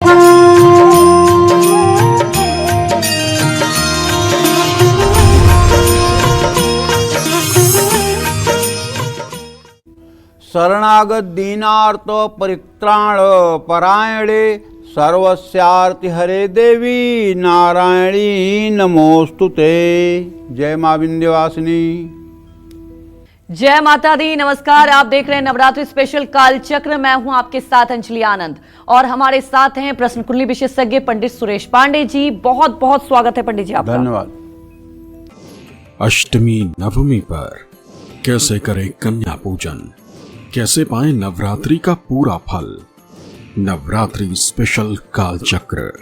शरणागत दीनार्थ परित्राण परायणे सर्वस्यार्ति हरे देवी नारायणी नमोस्तुते। जय मां विंध्यवासिनी। जय माता दी। नमस्कार, आप देख रहे हैं नवरात्रि स्पेशल काल चक्र। मैं हूं आपके साथ अंजलि आनंद और हमारे साथ हैं प्रश्न कुंडली विशेषज्ञ पंडित सुरेश पांडे जी। बहुत बहुत स्वागत है पंडित जी आपका। धन्यवाद। अष्टमी नवमी पर कैसे करें कन्या पूजन, कैसे पाएं नवरात्रि का पूरा फल। नवरात्रि स्पेशल काल चक्र।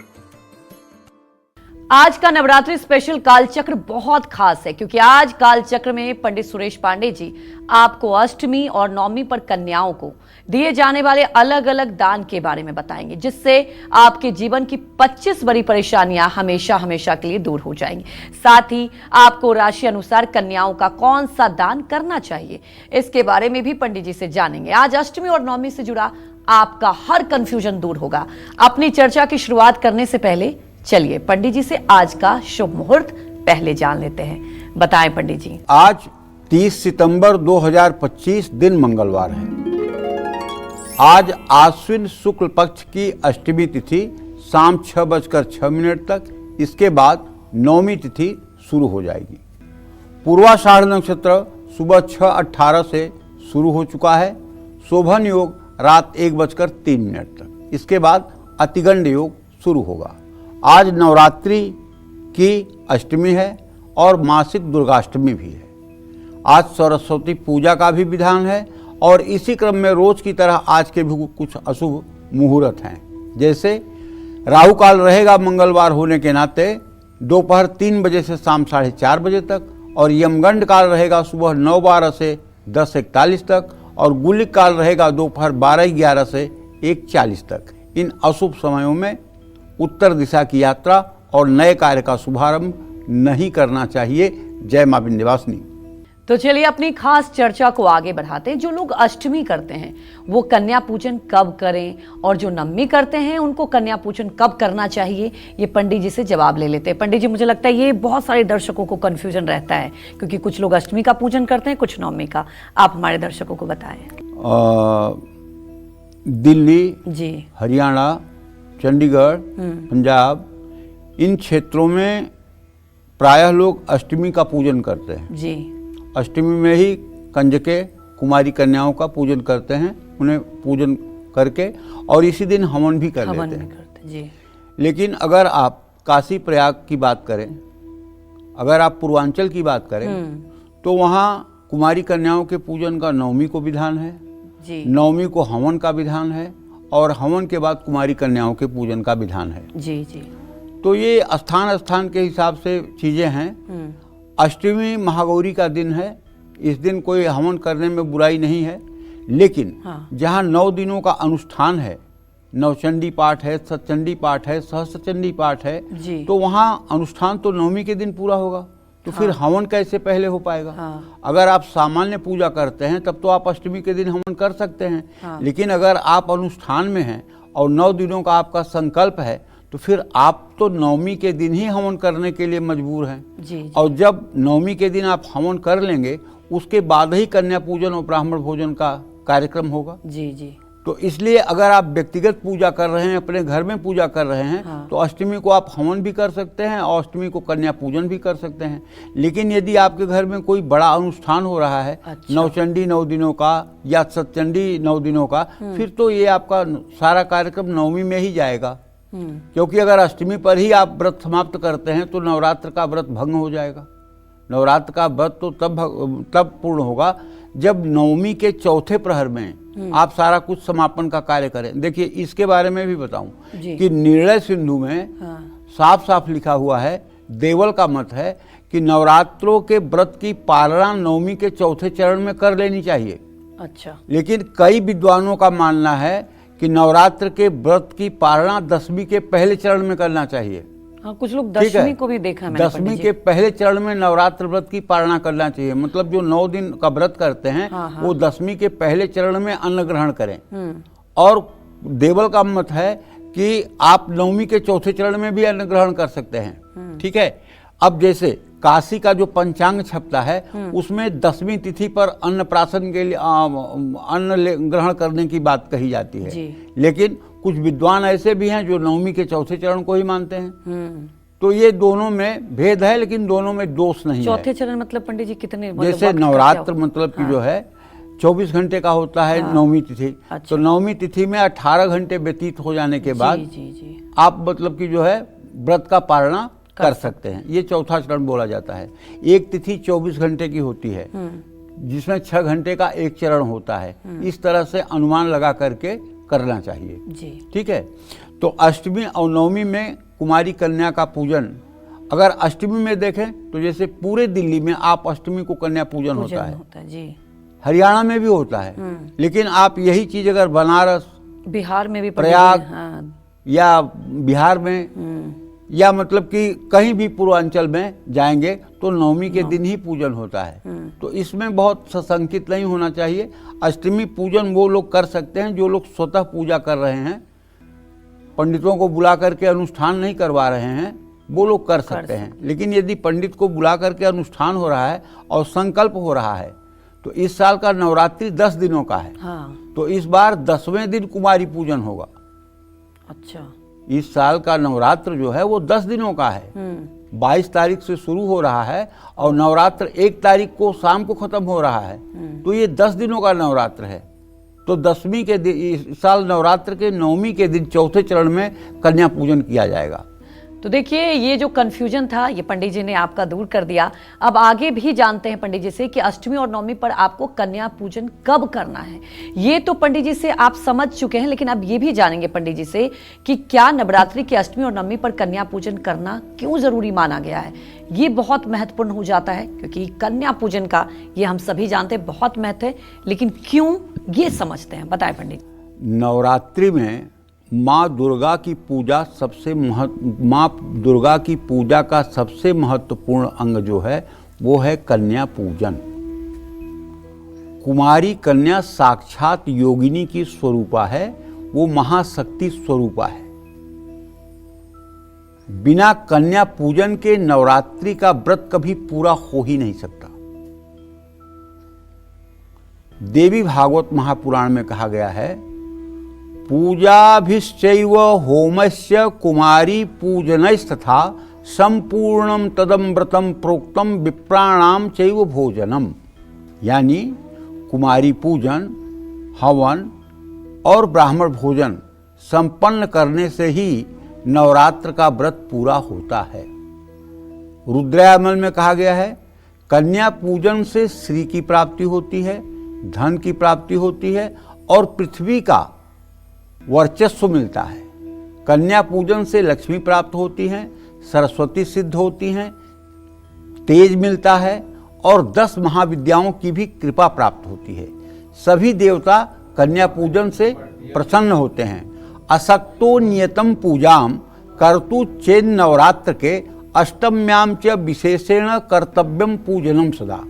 आज का नवरात्रि स्पेशल काल चक्र बहुत खास है क्योंकि आज काल चक्र में पंडित सुरेश पांडे जी आपको अष्टमी और नवमी पर कन्याओं को दिए जाने वाले अलग अलग दान के बारे में बताएंगे, जिससे आपके जीवन की 25 बड़ी परेशानियां हमेशा हमेशा के लिए दूर हो जाएंगी। साथ ही आपको राशि अनुसार कन्याओं का कौन सा दान करना चाहिए, इसके बारे में भी पंडित जी से जानेंगे। आज अष्टमी और नवमी से जुड़ा आपका हर कंफ्यूजन दूर होगा। अपनी चर्चा की शुरुआत करने से पहले चलिए पंडित जी से आज का शुभ मुहूर्त पहले जान लेते हैं। बताएं पंडित जी। आज 30 सितंबर 2025 दिन मंगलवार है। आज आश्विन शुक्ल पक्ष की अष्टमी तिथि शाम 6:06 तक, इसके बाद नवमी तिथि शुरू हो जाएगी। पूर्वाषाढ़ नक्षत्र सुबह 6:18 से शुरू हो चुका है। शोभन योग रात 1:03 तक, इसके बाद अतिगंड योग शुरू होगा। आज नवरात्रि की अष्टमी है और मासिक दुर्गाष्टमी भी है। आज सरस्वती पूजा का भी विधान है और इसी क्रम में रोज की तरह आज के भी कुछ अशुभ मुहूर्त हैं। जैसे राहु काल रहेगा मंगलवार होने के नाते दोपहर 3 बजे से शाम 4:30 बजे तक, और यमगंड काल रहेगा सुबह 9:12 से 10:41 तक, और गुलिक काल रहेगा दोपहर 12:11 से 1:40 तक। इन अशुभ समयों में उत्तर दिशा की यात्रा और नए कार्य का शुभारंभ नहीं करना चाहिए। जय मां विंध्यवासिनी। तो चलिए अपनी खास चर्चा को आगे बढ़ाते हैं। जो लोग अष्टमी करते हैं वो कन्या पूजन कब करें, और जो नवमी करते हैं उनको कन्या पूजन कब करना चाहिए, ये पंडित जी से जवाब ले लेते हैं। पंडित जी, मुझे लगता है ये बहुत सारे दर्शकों को कंफ्यूजन रहता है क्योंकि कुछ लोग अष्टमी का पूजन करते हैं, कुछ नवमी का। आप हमारे दर्शकों को बताएं। दिल्ली जी, हरियाणा, चंडीगढ़, पंजाब, इन क्षेत्रों में प्रायः लोग अष्टमी का पूजन करते हैं। जी, अष्टमी में ही कंजके कुमारी कन्याओं का पूजन करते हैं, उन्हें पूजन करके और इसी दिन हवन भी कर लेते हैं। जी। लेकिन अगर आप काशी प्रयाग की बात करें, अगर आप पूर्वांचल की बात करें, तो वहाँ कुमारी कन्याओं के पूजन का नवमी को विधान है। जी। नवमी को हवन का विधान है और हवन के बाद कुमारी कन्याओं के पूजन का विधान है। जी जी। तो ये स्थान स्थान के हिसाब से चीजें हैं। अष्टमी महागौरी का दिन है, इस दिन कोई हवन करने में बुराई नहीं है, लेकिन जहाँ 9 दिनों का अनुष्ठान है, नवचंडी पाठ है, सतचंडी पाठ है, सहस्त्रचंडी पाठ है, तो वहाँ अनुष्ठान तो नवमी के दिन पूरा होगा, तो फिर हवन कैसे पहले हो पाएगा। अगर आप सामान्य पूजा करते हैं तब तो आप अष्टमी के दिन हवन कर सकते हैं, लेकिन अगर आप अनुष्ठान में हैं और 9 दिनों का आपका संकल्प है तो फिर आप तो नवमी के दिन ही हवन करने के लिए मजबूर हैं। जी। और जब नवमी के दिन आप हवन कर लेंगे उसके बाद ही कन्या पूजन और ब्राह्मण भोजन का कार्यक्रम होगा। जी जी। तो इसलिए अगर आप व्यक्तिगत पूजा कर रहे हैं, अपने घर में पूजा कर रहे हैं, तो अष्टमी को आप हवन भी कर सकते हैं और अष्टमी को कन्या पूजन भी कर सकते हैं। लेकिन यदि आपके घर में कोई बड़ा अनुष्ठान हो रहा है, नवचंडी 9 दिनों का या सतचंडी 9 दिनों का, फिर तो ये आपका सारा कार्यक्रम नवमी में ही जाएगा। क्योंकि अगर अष्टमी पर ही आप व्रत समाप्त करते हैं तो नवरात्र का व्रत भंग हो जाएगा। नवरात्र का व्रत तो तब पूर्ण होगा जब नवमी के चौथे प्रहर में आप सारा कुछ समापन का कार्य करें। देखिए, इसके बारे में भी बताऊं कि निर्णय सिंधु में साफ साफ लिखा हुआ है, देवल का मत है कि नवरात्रों के व्रत की पालना नवमी के चौथे चरण में कर लेनी चाहिए। अच्छा। लेकिन कई विद्वानों का मानना है कि नवरात्र के व्रत की पालना 10वीं के पहले चरण में करना चाहिए। हाँ, कुछ लोग 10वीं को भी देखा है मैंने। 10वीं के पहले चरण में नवरात्र व्रत की पालना करना चाहिए। मतलब जो 9 दिन का व्रत करते हैं, वो 10वीं के पहले चरण में अन्न ग्रहण करें। और देवल का मत है कि आप नवमी के चौथे चरण में भी अन्न ग्रहण कर सकते हैं। ठीक है। अब जैसे काशी का जो पंचांग छपता है उसमें 10वीं तिथि पर अन्नप्राशन के लिए ग्रहण करने की बात कही जाती है, लेकिन कुछ विद्वान ऐसे भी हैं जो नवमी के चौथे चरण को ही मानते हैं। तो ये दोनों में भेद है, लेकिन दोनों में दोष नहीं है। चौथे चरण मतलब पंडित जी कितने, जैसे नवरात्र मतलब कि जो है 24 घंटे का होता है नवमी तिथि। अच्छा। तो नवमी तिथि में 18 घंटे व्यतीत हो जाने के बाद आप मतलब कि जो है व्रत का पालना कर सकते हैं। ये चौथा चरण बोला जाता है। एक तिथि 24 घंटे की होती है जिसमें 6 घंटे का एक चरण होता है। इस तरह से अनुमान लगा करके करना चाहिए। ठीक है। तो अष्टमी और नवमी में कुमारी कन्या का पूजन, अगर अष्टमी में देखें तो जैसे पूरे दिल्ली में आप अष्टमी को कन्या पूजन होता है जी। हरियाणा में भी होता है, लेकिन आप यही चीज अगर बनारस, बिहार में भी, प्रयाग या बिहार में या मतलब कि कहीं भी पूर्वांचल में जाएंगे तो नवमी के दिन ही पूजन होता है। तो इसमें बहुत सशंकित नहीं होना चाहिए। अष्टमी पूजन वो लोग कर सकते हैं जो लोग स्वतः पूजा कर रहे हैं, पंडितों को बुला करके अनुष्ठान नहीं करवा रहे हैं, वो लोग कर सकते हैं। लेकिन यदि पंडित को बुला करके अनुष्ठान हो रहा है और संकल्प हो रहा है, तो इस साल का नवरात्रि 10 दिनों का है। तो इस बार 10वें दिन कुमारी पूजन होगा। अच्छा। इस साल का नवरात्र जो है वो 10 दिनों का है। 22 तारीख से शुरू हो रहा है और नवरात्र 1 तारीख को शाम को खत्म हो रहा है। तो ये 10 दिनों का नवरात्र है। तो 10वीं के दिन, इस साल नवरात्र के 9वीं के दिन चौथे चरण में कन्या पूजन किया जाएगा। तो देखिए, ये जो कंफ्यूजन था ये पंडित जी ने आपका दूर कर दिया। अब आगे भी जानते हैं पंडित जी से कि अष्टमी और नवमी पर आपको कन्या पूजन कब करना है। ये तो पंडित जी से आप समझ चुके हैं, लेकिन अब ये भी जानेंगे पंडित जी से कि क्या नवरात्रि की अष्टमी और नवमी पर कन्या पूजन करना क्यों जरूरी माना गया है। ये बहुत महत्वपूर्ण हो जाता है क्योंकि कन्या पूजन का, ये हम सभी जानते हैं, बहुत महत्व है, लेकिन क्यों ये समझते हैं, बताएं पंडित। नवरात्रि में माँ दुर्गा की पूजा माँ दुर्गा की पूजा का सबसे महत्वपूर्ण अंग जो है वो है कन्या पूजन। कुमारी कन्या साक्षात योगिनी की स्वरूपा है, वो महाशक्ति स्वरूपा है। बिना कन्या पूजन के नवरात्रि का व्रत कभी पूरा हो ही नहीं सकता। देवी भागवत महापुराण में कहा गया है, पूजाभिश्चैव होमस्य कुमारी पूजनस्तथा संपूर्णम तदम व्रतम प्रोक्तम विप्राणाम चैव भोजनम। यानी कुमारी पूजन, हवन और ब्राह्मण भोजन संपन्न करने से ही नवरात्र का व्रत पूरा होता है। रुद्रयामल में कहा गया है, कन्या पूजन से श्री की प्राप्ति होती है, धन की प्राप्ति होती है और पृथ्वी का वर्चस्व मिलता है। कन्या पूजन से लक्ष्मी प्राप्त होती है, सरस्वती सिद्ध होती हैं, तेज मिलता है और 10 महाविद्याओं की भी कृपा प्राप्त होती है। सभी देवता कन्या पूजन से प्रसन्न होते हैं। असक्तो नियतम पूजाम कर्तु चेन नवरात्र के अष्टम्याम च विशेषेण कर्तव्यम पूजनम सदा।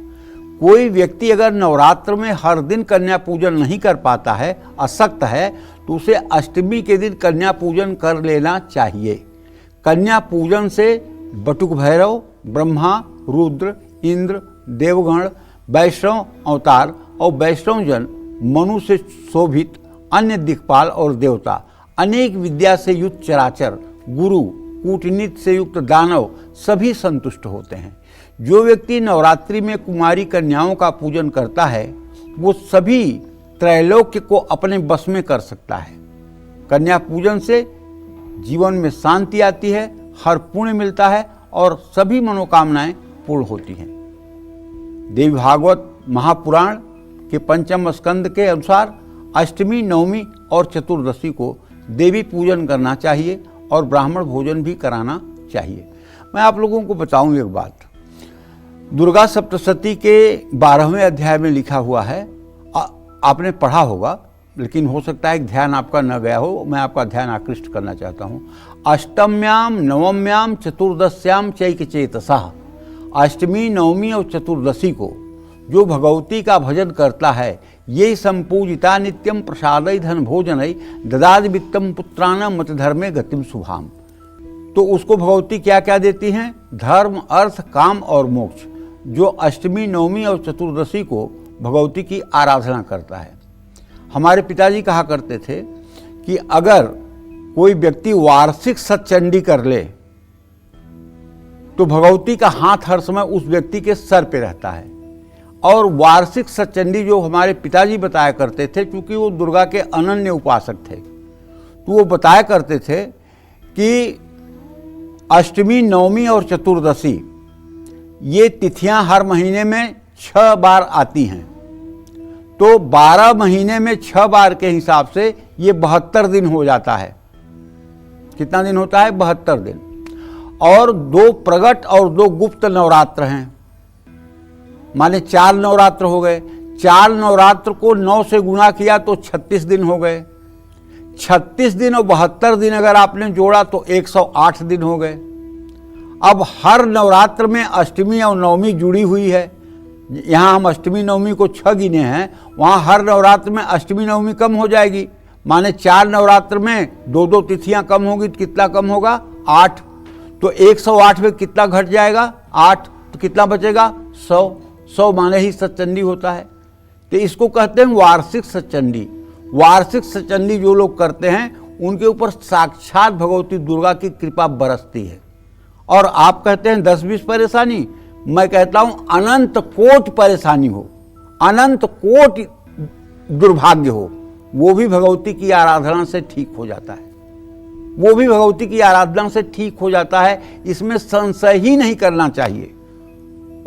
कोई व्यक्ति अगर नवरात्र में हर दिन कन्या पूजन नहीं कर पाता है, असक्त है, तो उसे अष्टमी के दिन कन्या पूजन कर लेना चाहिए। कन्या पूजन से बटुक भैरव, ब्रह्मा, रुद्र, इंद्र, देवगण, वैष्णव अवतार और वैष्णवजन, मनु से शोभित अन्य दिक्पाल और देवता, अनेक विद्या से युक्त चराचर, गुरु, कूटनीति से युक्त दानव सभी संतुष्ट होते हैं। जो व्यक्ति नवरात्रि में कुमारी कन्याओं का पूजन करता है वो सभी त्रैलोक्य को अपने बस में कर सकता है। कन्या पूजन से जीवन में शांति आती है, हर पुण्य मिलता है और सभी मनोकामनाएं पूर्ण होती हैं। देवी भागवत महापुराण के 5वें स्कंद के अनुसार अष्टमी, नवमी और चतुर्दशी को देवी पूजन करना चाहिए और ब्राह्मण भोजन भी कराना चाहिए। मैं आप लोगों को बताऊं एक बात, दुर्गा सप्तशती के 12वें अध्याय में लिखा हुआ है, आपने पढ़ा होगा लेकिन हो सकता है ध्यान आपका न गया हो, मैं आपका ध्यान आकृष्ट करना चाहता हूँ। अष्टम्याम नवम्याम चतुर्दश्याम चैक चेतसः। अष्टमी, नवमी और चतुर्दशी को जो भगवती का भजन करता है ये संपूजिता नित्यम प्रसादय धन भोजनय ददाद वित्तम पुत्राणाम मत धर्मे गतिम शुभाम। तो उसको भगवती क्या क्या देती हैं? धर्म, अर्थ, काम और मोक्ष। जो अष्टमी, नवमी और चतुर्दशी को भगवती की आराधना करता है। हमारे पिताजी कहा करते थे कि अगर कोई व्यक्ति वार्षिक सतचंडी कर ले तो भगवती का हाथ हर समय उस व्यक्ति के सर पे रहता है। और वार्षिक सतचंडी जो हमारे पिताजी बताया करते थे, क्योंकि वो दुर्गा के अनन्य उपासक थे, तो वो बताया करते थे कि अष्टमी, नवमी और चतुर्दशी ये तिथियां हर महीने में 6 बार आती हैं। तो 12 महीने में 6 बार के हिसाब से ये 72 दिन हो जाता है। कितना दिन होता है? 72 दिन। और 2 प्रगट और 2 गुप्त नवरात्र हैं, माने 4 नवरात्र हो गए। 4 नवरात्र को 9 से गुणा किया तो 36 दिन हो गए। 36 दिन और 72 दिन अगर आपने जोड़ा तो 108 दिन हो गए। अब हर नवरात्र में अष्टमी और नवमी जुड़ी हुई है। यहाँ हम अष्टमी नवमी को 6 गिने हैं, वहाँ हर नवरात्र में अष्टमी नवमी कम हो जाएगी, माने 4 नवरात्र में 2-2 तिथियां कम होगी तो कितना कम होगा? 8। तो 108 में कितना घट जाएगा? 8। तो कितना बचेगा? 100। 100 माने ही सतचंडी होता है। तो इसको कहते हैं वार्षिक सतचंडी। वार्षिक सतचंडी जो लोग करते हैं उनके ऊपर साक्षात भगवती दुर्गा की कृपा बरसती है। और आप कहते हैं 10-20 परेशानी, मैं कहता हूं अनंत कोट परेशानी हो, अनंत कोट दुर्भाग्य हो, वो भी भगवती की आराधना से ठीक हो जाता है। वो भी भगवती की आराधना से ठीक हो जाता है, इसमें संशय ही नहीं करना चाहिए।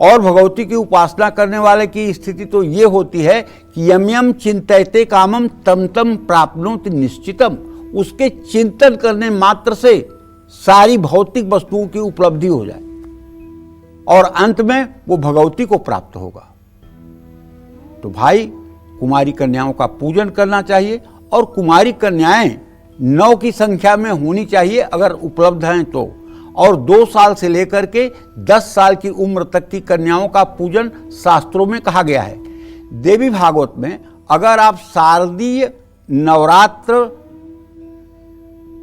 और भगवती की उपासना करने वाले की स्थिति तो ये होती है कि यम यम चिंतयते कामम तम तम प्राप्नोति निश्चितम। उसके चिंतन करने मात्र से सारी भौतिक वस्तुओं की उपलब्धि हो जाए और अंत में वो भगवती को प्राप्त होगा। तो भाई, कुमारी कन्याओं का पूजन करना चाहिए। और कुमारी कन्याएं 9 की संख्या में होनी चाहिए अगर उपलब्ध हैं तो। और 2 साल से लेकर के 10 साल की उम्र तक की कन्याओं का पूजन शास्त्रों में कहा गया है। देवी भागवत में अगर आप शारदीय नवरात्र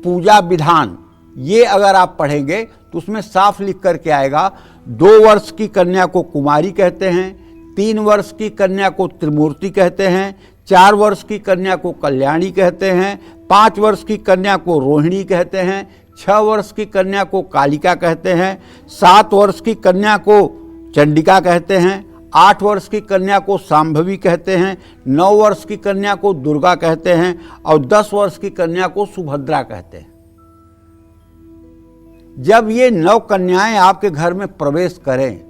पूजा विधान ये अगर आप पढ़ेंगे तो उसमें साफ लिख करके आएगा, 2 वर्ष की कन्या को कुमारी कहते हैं, 3 वर्ष की कन्या को त्रिमूर्ति कहते हैं, 4 वर्ष की कन्या को कल्याणी कहते हैं, 5 वर्ष की कन्या को रोहिणी कहते हैं, 6 वर्ष की कन्या को कालिका कहते हैं, 7 वर्ष की कन्या को चंडिका कहते हैं, 8 वर्ष की कन्या को सांभवी कहते हैं, 9 वर्ष की कन्या को दुर्गा कहते हैं और 10 वर्ष की कन्या को सुभद्रा कहते हैं। जब ये 9 कन्याएं आपके घर में प्रवेश करें,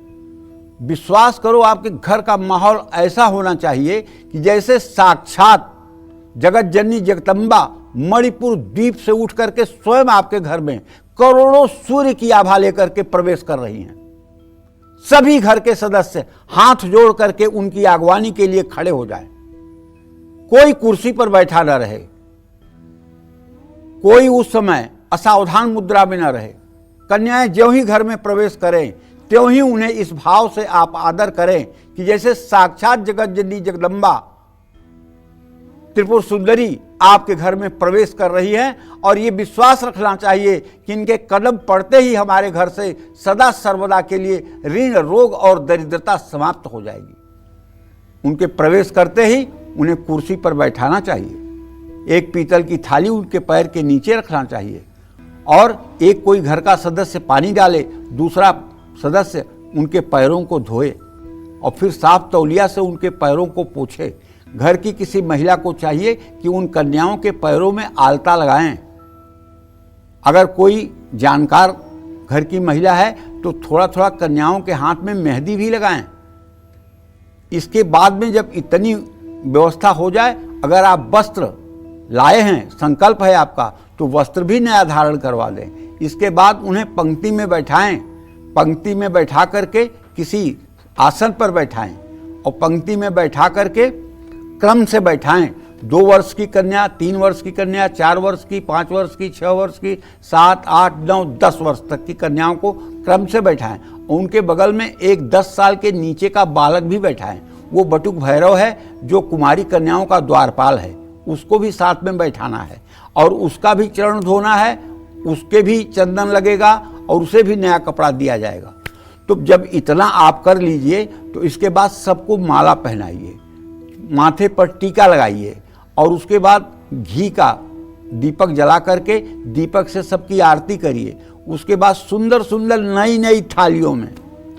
विश्वास करो आपके घर का माहौल ऐसा होना चाहिए कि जैसे साक्षात जगत जननी जगदम्बा मणिपुर द्वीप से उठ करके स्वयं आपके घर में करोड़ों सूर्य की आभा लेकर के प्रवेश कर रही हैं। सभी घर के सदस्य हाथ जोड़ करके उनकी आगवानी के लिए खड़े हो जाएं। कोई कुर्सी पर बैठा न रहे, कोई उस समय असावधान मुद्रा में न रहे। कन्याएं ज्यों ही घर में प्रवेश करें त्यों ही उन्हें इस भाव से आप आदर करें कि जैसे साक्षात जगत जननी जगदम्बा त्रिपुर सुंदरी आपके घर में प्रवेश कर रही है। और ये विश्वास रखना चाहिए कि इनके कदम पड़ते ही हमारे घर से सदा सर्वदा के लिए ऋण, रोग और दरिद्रता समाप्त हो जाएगी। उनके प्रवेश करते ही उन्हें कुर्सी पर बैठाना चाहिए, एक पीतल की थाली उनके पैर के नीचे रखना चाहिए और एक कोई घर का सदस्य पानी डाले, दूसरा सदस्य उनके पैरों को धोए और फिर साफ तौलिया से उनके पैरों को पोंछे। घर की किसी महिला को चाहिए कि उन कन्याओं के पैरों में आलता लगाएं। अगर कोई जानकार घर की महिला है तो थोड़ा थोड़ा कन्याओं के हाथ में मेहंदी भी लगाएं। इसके बाद में जब इतनी व्यवस्था हो जाए, अगर आप वस्त्र लाए हैं, संकल्प है आपका, तो वस्त्र भी नया धारण करवा दें। इसके बाद उन्हें पंक्ति में बैठाएं, पंक्ति में बैठा करके किसी आसन पर बैठाएं और पंक्ति में बैठा करके क्रम से बैठाएं। 2 वर्ष की कन्या, 3 वर्ष की कन्या, 4 वर्ष की, 5 वर्ष की, 6 वर्ष की, 7, 8, 9, 10 वर्ष तक की कन्याओं को क्रम से बैठाएं। उनके बगल में एक 10 साल के नीचे का बालक भी बैठाएं। वो बटुक भैरव है जो कुमारी कन्याओं का द्वारपाल है, उसको भी साथ में बैठाना है और उसका भी चरण धोना है, उसके भी चंदन लगेगा और उसे भी नया कपड़ा दिया जाएगा। तो जब इतना आप कर लीजिए तो इसके बाद सबको माला पहनाइए, माथे पर टीका लगाइए और उसके बाद घी का दीपक जला करके दीपक से सबकी आरती करिए। उसके बाद सुंदर सुंदर नई नई थालियों में,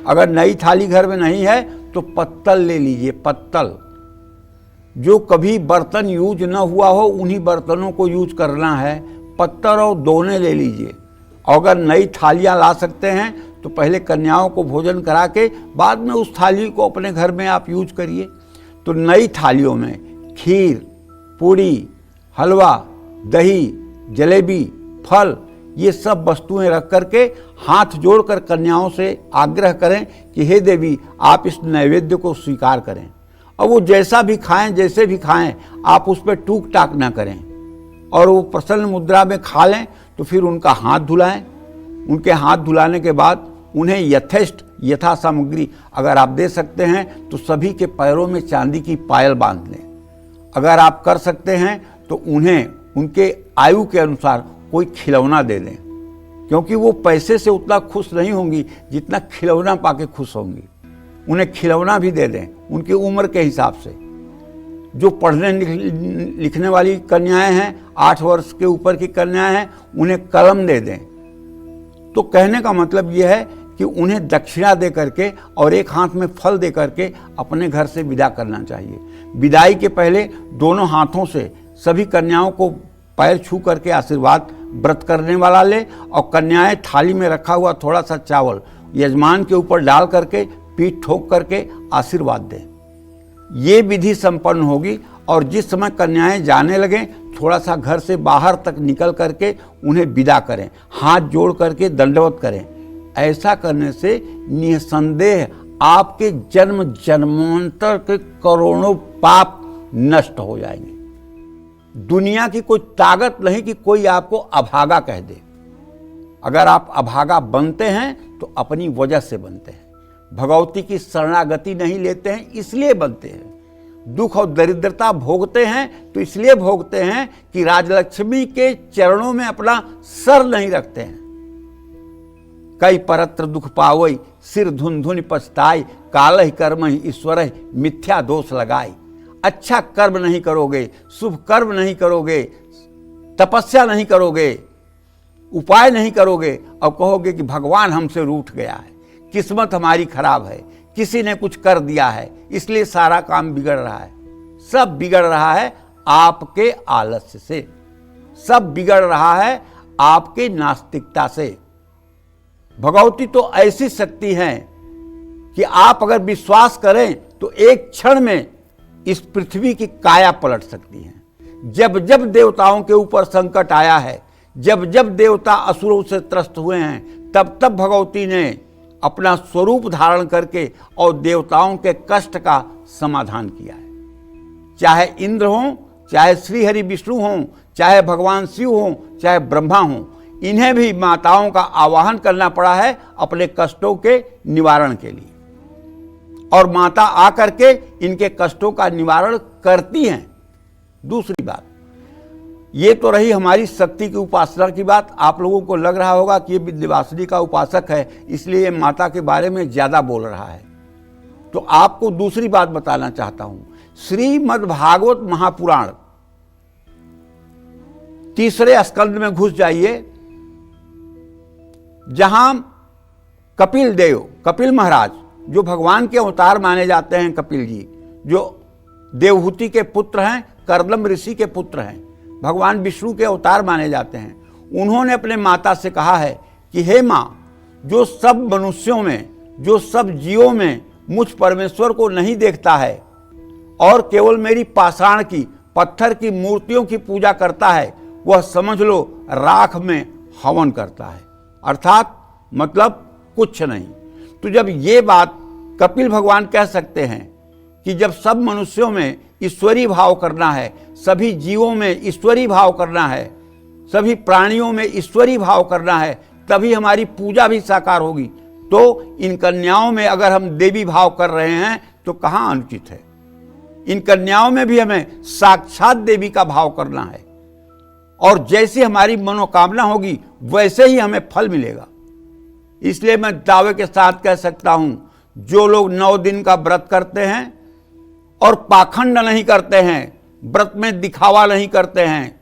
अगर नई थाली घर में नहीं है तो पत्तल ले लीजिए, पत्तल जो कभी बर्तन यूज न हुआ हो उन्हीं बर्तनों को यूज करना है, पत्थर और दोने ले लीजिए। अगर नई थालियाँ ला सकते हैं तो पहले कन्याओं को भोजन करा के बाद में उस थाली को अपने घर में आप यूज करिए। तो नई थालियों में खीर, पूड़ी, हलवा, दही, जलेबी, फल, ये सब वस्तुएं रख करके हाथ जोड़कर कन्याओं से आग्रह करें कि हे देवी आप इस नैवेद्य को स्वीकार करें। और वो जैसा भी खाएं, जैसे भी खाएं, आप उस पर टूक टाक ना करें और वो प्रसन्न मुद्रा में खा लें। तो फिर उनका हाथ धुलाएं। उनके हाथ धुलाने के बाद उन्हें यथेष्ट यथा सामग्री अगर आप दे सकते हैं तो सभी के पैरों में चांदी की पायल बांध लें। अगर आप कर सकते हैं तो उन्हें उनके आयु के अनुसार कोई खिलौना दे दें, क्योंकि वो पैसे से उतना खुश नहीं होंगी जितना खिलौना पाके खुश होंगी। उन्हें खिलौना भी दे दें उनकी उम्र के हिसाब से। जो पढ़ने लिखने वाली कन्याएं हैं, 8 वर्ष के ऊपर की कन्याएं हैं, उन्हें कलम दे दें। तो कहने का मतलब यह है कि उन्हें दक्षिणा दे करके और एक हाथ में फल दे करके अपने घर से विदा करना चाहिए। विदाई के पहले दोनों हाथों से सभी कन्याओं को पैर छू करके आशीर्वाद व्रत करने वाला ले और कन्याएं थाली में रखा हुआ थोड़ा सा चावल यजमान के ऊपर डाल करके पीठ ठोक करके आशीर्वाद दें। ये विधि संपन्न होगी और जिस समय कन्याएं जाने लगें थोड़ा सा घर से बाहर तक निकल करके उन्हें विदा करें, हाथ जोड़ करके दंडवत करें। ऐसा करने से निसंदेह आपके जन्म जन्मांतर के करोड़ों पाप नष्ट हो जाएंगे। दुनिया की कोई ताकत नहीं कि कोई आपको अभागा कह दे। अगर आप अभागा बनते हैं तो अपनी वजह से बनते हैं। भगवती की शरणागति नहीं लेते हैं इसलिए बनते हैं। दुख और दरिद्रता भोगते हैं तो इसलिए भोगते हैं कि राजलक्ष्मी के चरणों में अपना सर नहीं रखते हैं। कई परत्र दुख पावई, सिर धुन धुन पछताई, कालहि कर्म ही ईश्वर मिथ्या दोष लगाई। अच्छा कर्म नहीं करोगे, शुभ कर्म नहीं करोगे, तपस्या नहीं करोगे, उपाय नहीं करोगे और कहोगे कि भगवान हमसे रूठ गया है, किस्मत हमारी खराब है, किसी ने कुछ कर दिया है इसलिए सारा काम बिगड़ रहा है। सब बिगड़ रहा है आपके आलस्य से, सब बिगड़ रहा है आपके नास्तिकता से। भगवती तो ऐसी शक्ति है कि आप अगर विश्वास करें तो एक क्षण में इस पृथ्वी की काया पलट सकती है। जब जब देवताओं के ऊपर संकट आया है, जब जब देवता असुरों से त्रस्त हुए हैं, तब तब भगवती ने अपना स्वरूप धारण करके और देवताओं के कष्ट का समाधान किया है। चाहे इंद्र हों, चाहे श्री हरि विष्णु हों, चाहे भगवान शिव हों, चाहे ब्रह्मा हों, इन्हें भी माताओं का आवाहन करना पड़ा है अपने कष्टों के निवारण के लिए। और माता आकर के इनके कष्टों का निवारण करती हैं। दूसरी बात, ये तो रही हमारी शक्ति की उपासना की बात। आप लोगों को लग रहा होगा कि ये विंध्यवासिनी का उपासक है इसलिए माता के बारे में ज्यादा बोल रहा है। तो आपको दूसरी बात बताना चाहता हूं। श्रीमद् भागवत महापुराण 3 स्कंद में घुस जाइए, जहां कपिल देव, कपिल महाराज जो भगवान के अवतार माने जाते हैं, कपिल जी जो देवहूति के पुत्र हैं, कर्दम ऋषि के पुत्र हैं, भगवान विष्णु के अवतार माने जाते हैं, उन्होंने अपने माता से कहा है कि हे माँ, जो सब मनुष्यों में, जो सब जीवों में मुझ परमेश्वर को नहीं देखता है और केवल मेरी पाषाण की, पत्थर की मूर्तियों की पूजा करता है, वह समझ लो राख में हवन करता है। अर्थात मतलब कुछ नहीं। तो जब ये बात कपिल भगवान कह सकते हैं कि जब सब मनुष्यों में ईश्वरी भाव करना है, सभी जीवों में ईश्वरी भाव करना है, सभी प्राणियों में ईश्वरी भाव करना है, तभी हमारी पूजा भी साकार होगी। तो इन कन्याओं में अगर हम देवी भाव कर रहे हैं तो कहाँ अनुचित है। इन कन्याओं में भी हमें साक्षात देवी का भाव करना है और जैसी हमारी मनोकामना होगी वैसे ही हमें फल मिलेगा। इसलिए मैं दावे के साथ कह सकता हूं, जो लोग 9 दिन का व्रत करते हैं और पाखंड नहीं करते हैं, व्रत में दिखावा नहीं करते हैं,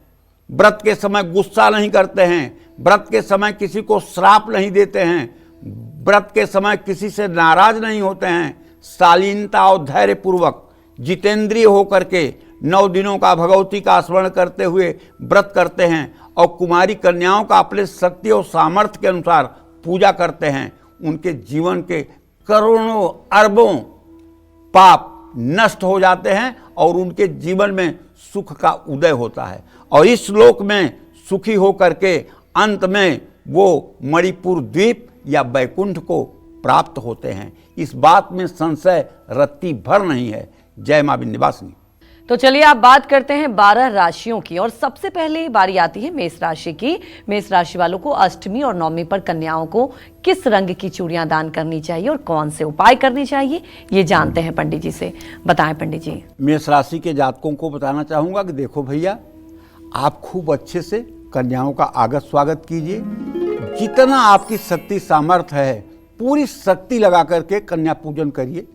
व्रत के समय गुस्सा नहीं करते हैं, व्रत के समय किसी को श्राप नहीं देते हैं, व्रत के समय किसी से नाराज नहीं होते हैं, शालीनता और धैर्य पूर्वक जितेंद्रिय होकर के 9 दिनों का भगवती का स्मरण करते हुए व्रत करते हैं और कुमारी कन्याओं का अपने शक्ति और सामर्थ्य के अनुसार पूजा करते हैं, उनके जीवन के करोड़ों अरबों पाप नष्ट हो जाते हैं और उनके जीवन में सुख का उदय होता है और इस श्लोक में सुखी होकर के अंत में वो मणिपुर द्वीप या बैकुंठ को प्राप्त होते हैं। इस बात में संशय रत्ती भर नहीं है। जय मां विंध्यवासिनी। तो चलिए आप बात करते हैं 12 राशियों की और सबसे पहले बारी आती है मेष राशि की। मेष राशि वालों को अष्टमी और नवमी पर कन्याओं को किस रंग की चूड़ियां दान करनी चाहिए और कौन से उपाय करने चाहिए, ये जानते हैं पंडित जी से। बताएं पंडित जी। मेष राशि के जातकों को बताना चाहूंगा कि देखो भैया, आप खूब अच्छे से कन्याओं का आगत स्वागत कीजिए। जितना आपकी शक्ति सामर्थ्य है पूरी शक्ति लगा करके कन्या पूजन करिए।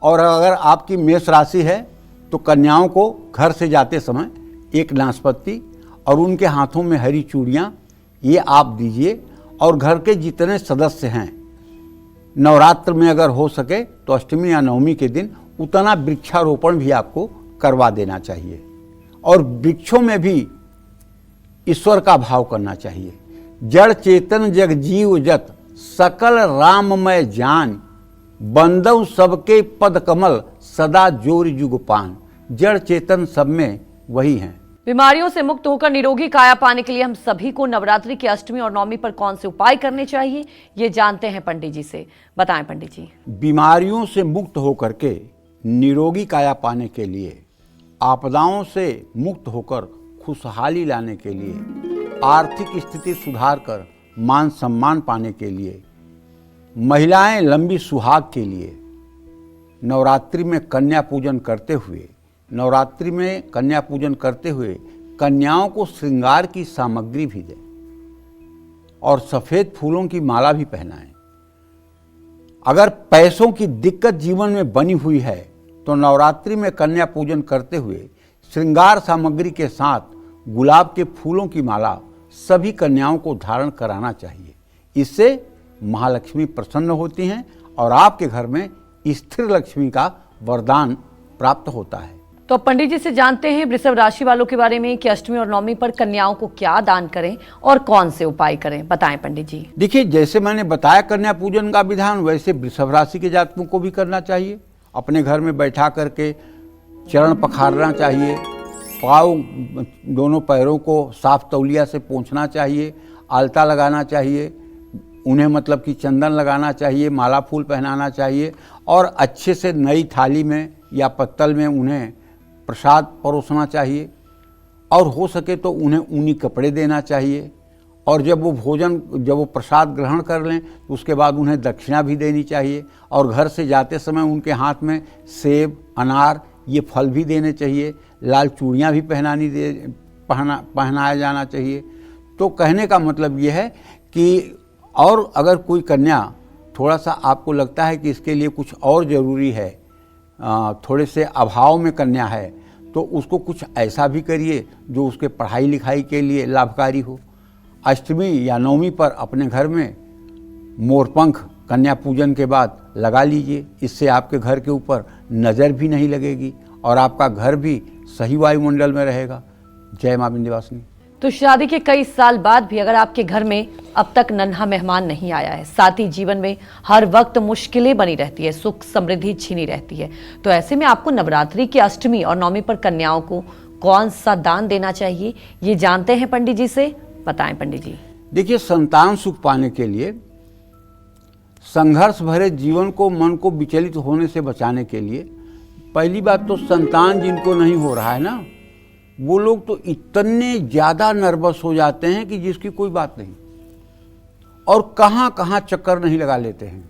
और अगर आपकी मेष राशि है तो कन्याओं को घर से जाते समय एक नाशपाती और उनके हाथों में हरी चूड़ियाँ ये आप दीजिए। और घर के जितने सदस्य हैं, नवरात्र में अगर हो सके तो अष्टमी या नवमी के दिन उतना वृक्षारोपण भी आपको करवा देना चाहिए। और वृक्षों में भी ईश्वर का भाव करना चाहिए। जड़ चेतन जग जीव जत सकल राममय जान, बंदव सबके पद कमल सदा जोर जुग पान। जड़ चेतन सब में वही हैं। बीमारियों से मुक्त होकर निरोगी काया पाने के लिए हम सभी को नवरात्रि की अष्टमी और नवमी पर कौन से उपाय करने चाहिए, ये जानते हैं पंडित जी से। बताएं पंडित जी। बीमारियों से मुक्त होकर के निरोगी काया पाने के लिए, आपदाओं से मुक्त होकर खुशहाली लाने के लिए, आर्थिक स्थिति सुधार कर मान सम्मान पाने के लिए, महिलाएं लंबी सुहाग के लिए नवरात्रि में कन्या पूजन करते हुए कन्याओं को श्रृंगार की सामग्री भी दें और सफ़ेद फूलों की माला भी पहनाएं। अगर पैसों की दिक्कत जीवन में बनी हुई है तो नवरात्रि में कन्या पूजन करते हुए श्रृंगार सामग्री के साथ गुलाब के फूलों की माला सभी कन्याओं को धारण कराना चाहिए। इससे महालक्ष्मी प्रसन्न होती हैं और आपके घर में स्थिर लक्ष्मी का वरदान प्राप्त होता है। तो पंडित जी से जानते हैं वृषभ राशि वालों के बारे में कि अष्टमी और नवमी पर कन्याओं को क्या दान करें और कौन से उपाय करें। बताएं पंडित जी। देखिए, जैसे मैंने बताया कन्या पूजन का विधान, वैसे वृषभ राशि के जातकों को भी करना चाहिए। अपने घर में बैठा करके चरण पखारना चाहिए, पाँव दोनों पैरों को साफ तौलिया से पोंछना चाहिए, आलता लगाना चाहिए, उन्हें मतलब कि चंदन लगाना चाहिए, माला फूल पहनाना चाहिए और अच्छे से नई थाली में या पत्तल में उन्हें प्रसाद परोसना चाहिए। और हो सके तो उन्हें ऊनी कपड़े देना चाहिए। और जब वो प्रसाद ग्रहण कर लें तो उसके बाद उन्हें दक्षिणा भी देनी चाहिए। और घर से जाते समय उनके हाथ में सेब, अनार ये फल भी देने चाहिए। लाल चूड़ियाँ भी पहनाया जाना चाहिए। तो कहने का मतलब ये है कि और अगर कोई कन्या थोड़ा सा आपको लगता है कि इसके लिए कुछ और ज़रूरी है, थोड़े से अभाव में कन्या है, तो उसको कुछ ऐसा भी करिए जो उसके पढ़ाई लिखाई के लिए लाभकारी हो। अष्टमी या नवमी पर अपने घर में मोरपंख कन्या पूजन के बाद लगा लीजिए। इससे आपके घर के ऊपर नज़र भी नहीं लगेगी और आपका घर भी सही वायुमंडल में रहेगा। जय मां विंध्यवासिनी। तो शादी के कई साल बाद भी अगर आपके घर में अब तक नन्हा मेहमान नहीं आया है, साथ ही जीवन में हर वक्त मुश्किलें बनी रहती है, सुख समृद्धि छीनी रहती है, तो ऐसे में आपको नवरात्रि की अष्टमी और नवमी पर कन्याओं को कौन सा दान देना चाहिए, ये जानते हैं पंडित जी से। बताएं पंडित जी। देखिए, संतान सुख पाने के लिए, संघर्ष भरे जीवन को, मन को विचलित होने से बचाने के लिए, पहली बात तो संतान जिनको नहीं हो रहा है ना, वो लोग तो इतने ज़्यादा नर्वस हो जाते हैं कि जिसकी कोई बात नहीं, और कहाँ कहाँ चक्कर नहीं लगा लेते हैं।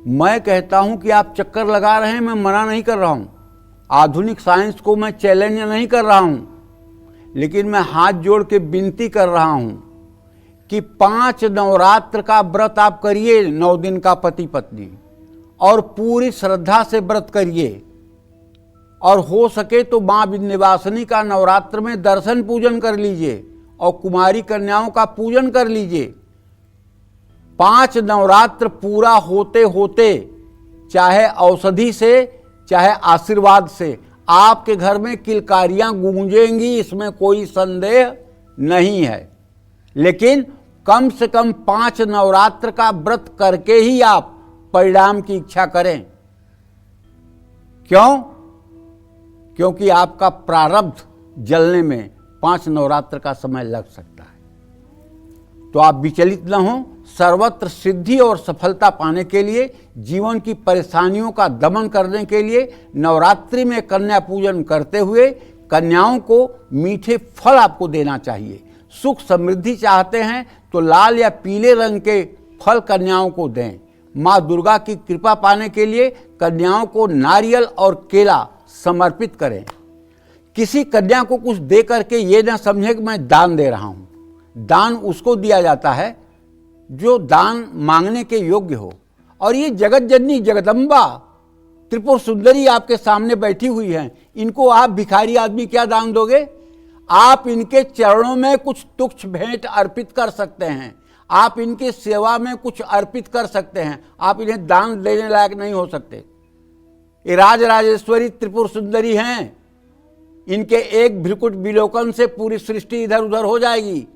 मैं कहता हूं कि आप चक्कर लगा रहे हैं, मैं मना नहीं कर रहा हूं, आधुनिक साइंस को मैं चैलेंज नहीं कर रहा हूं, लेकिन मैं हाथ जोड़ के विनती कर रहा हूं कि 5 नवरात्र का व्रत आप करिए, 9 दिन का पति पत्नी, और पूरी श्रद्धा से व्रत करिए, और हो सके तो मां विंध्यवासिनी का नवरात्र में दर्शन पूजन कर लीजिए और कुमारी कन्याओं का पूजन कर लीजिए। 5 नवरात्र पूरा होते होते चाहे औषधि से चाहे आशीर्वाद से आपके घर में किलकारियां गूंजेंगी, इसमें कोई संदेह नहीं है। लेकिन कम से कम 5 नवरात्र का व्रत करके ही आप परिणाम की इच्छा करें। क्यों? क्योंकि आपका प्रारब्ध जलने में 5 नवरात्र का समय लग सकता है। तो आप विचलित न हो। सर्वत्र सिद्धि और सफलता पाने के लिए, जीवन की परेशानियों का दमन करने के लिए नवरात्रि में कन्या पूजन करते हुए कन्याओं को मीठे फल आपको देना चाहिए। सुख समृद्धि चाहते हैं तो लाल या पीले रंग के फल कन्याओं को दें। माँ दुर्गा की कृपा पाने के लिए कन्याओं को नारियल और केला समर्पित करें। किसी कन्या को कुछ दे करके ये ना समझे कि मैं दान दे रहा हूं। दान उसको दिया जाता है जो दान मांगने के योग्य हो। और ये जगत जननी जगदम्बा त्रिपुर सुंदरी आपके सामने बैठी हुई हैं, इनको आप भिखारी आदमी क्या दान दोगे? आप इनके चरणों में कुछ तुच्छ भेंट अर्पित कर सकते हैं, आप इनकी सेवा में कुछ अर्पित कर सकते हैं, आप इन्हें दान देने लायक नहीं हो सकते। ये राजराजेश्वरी त्रिपुर सुंदरी हैं, इनके एक भ्रिकुट विलोकन से पूरी सृष्टि इधर उधर हो जाएगी।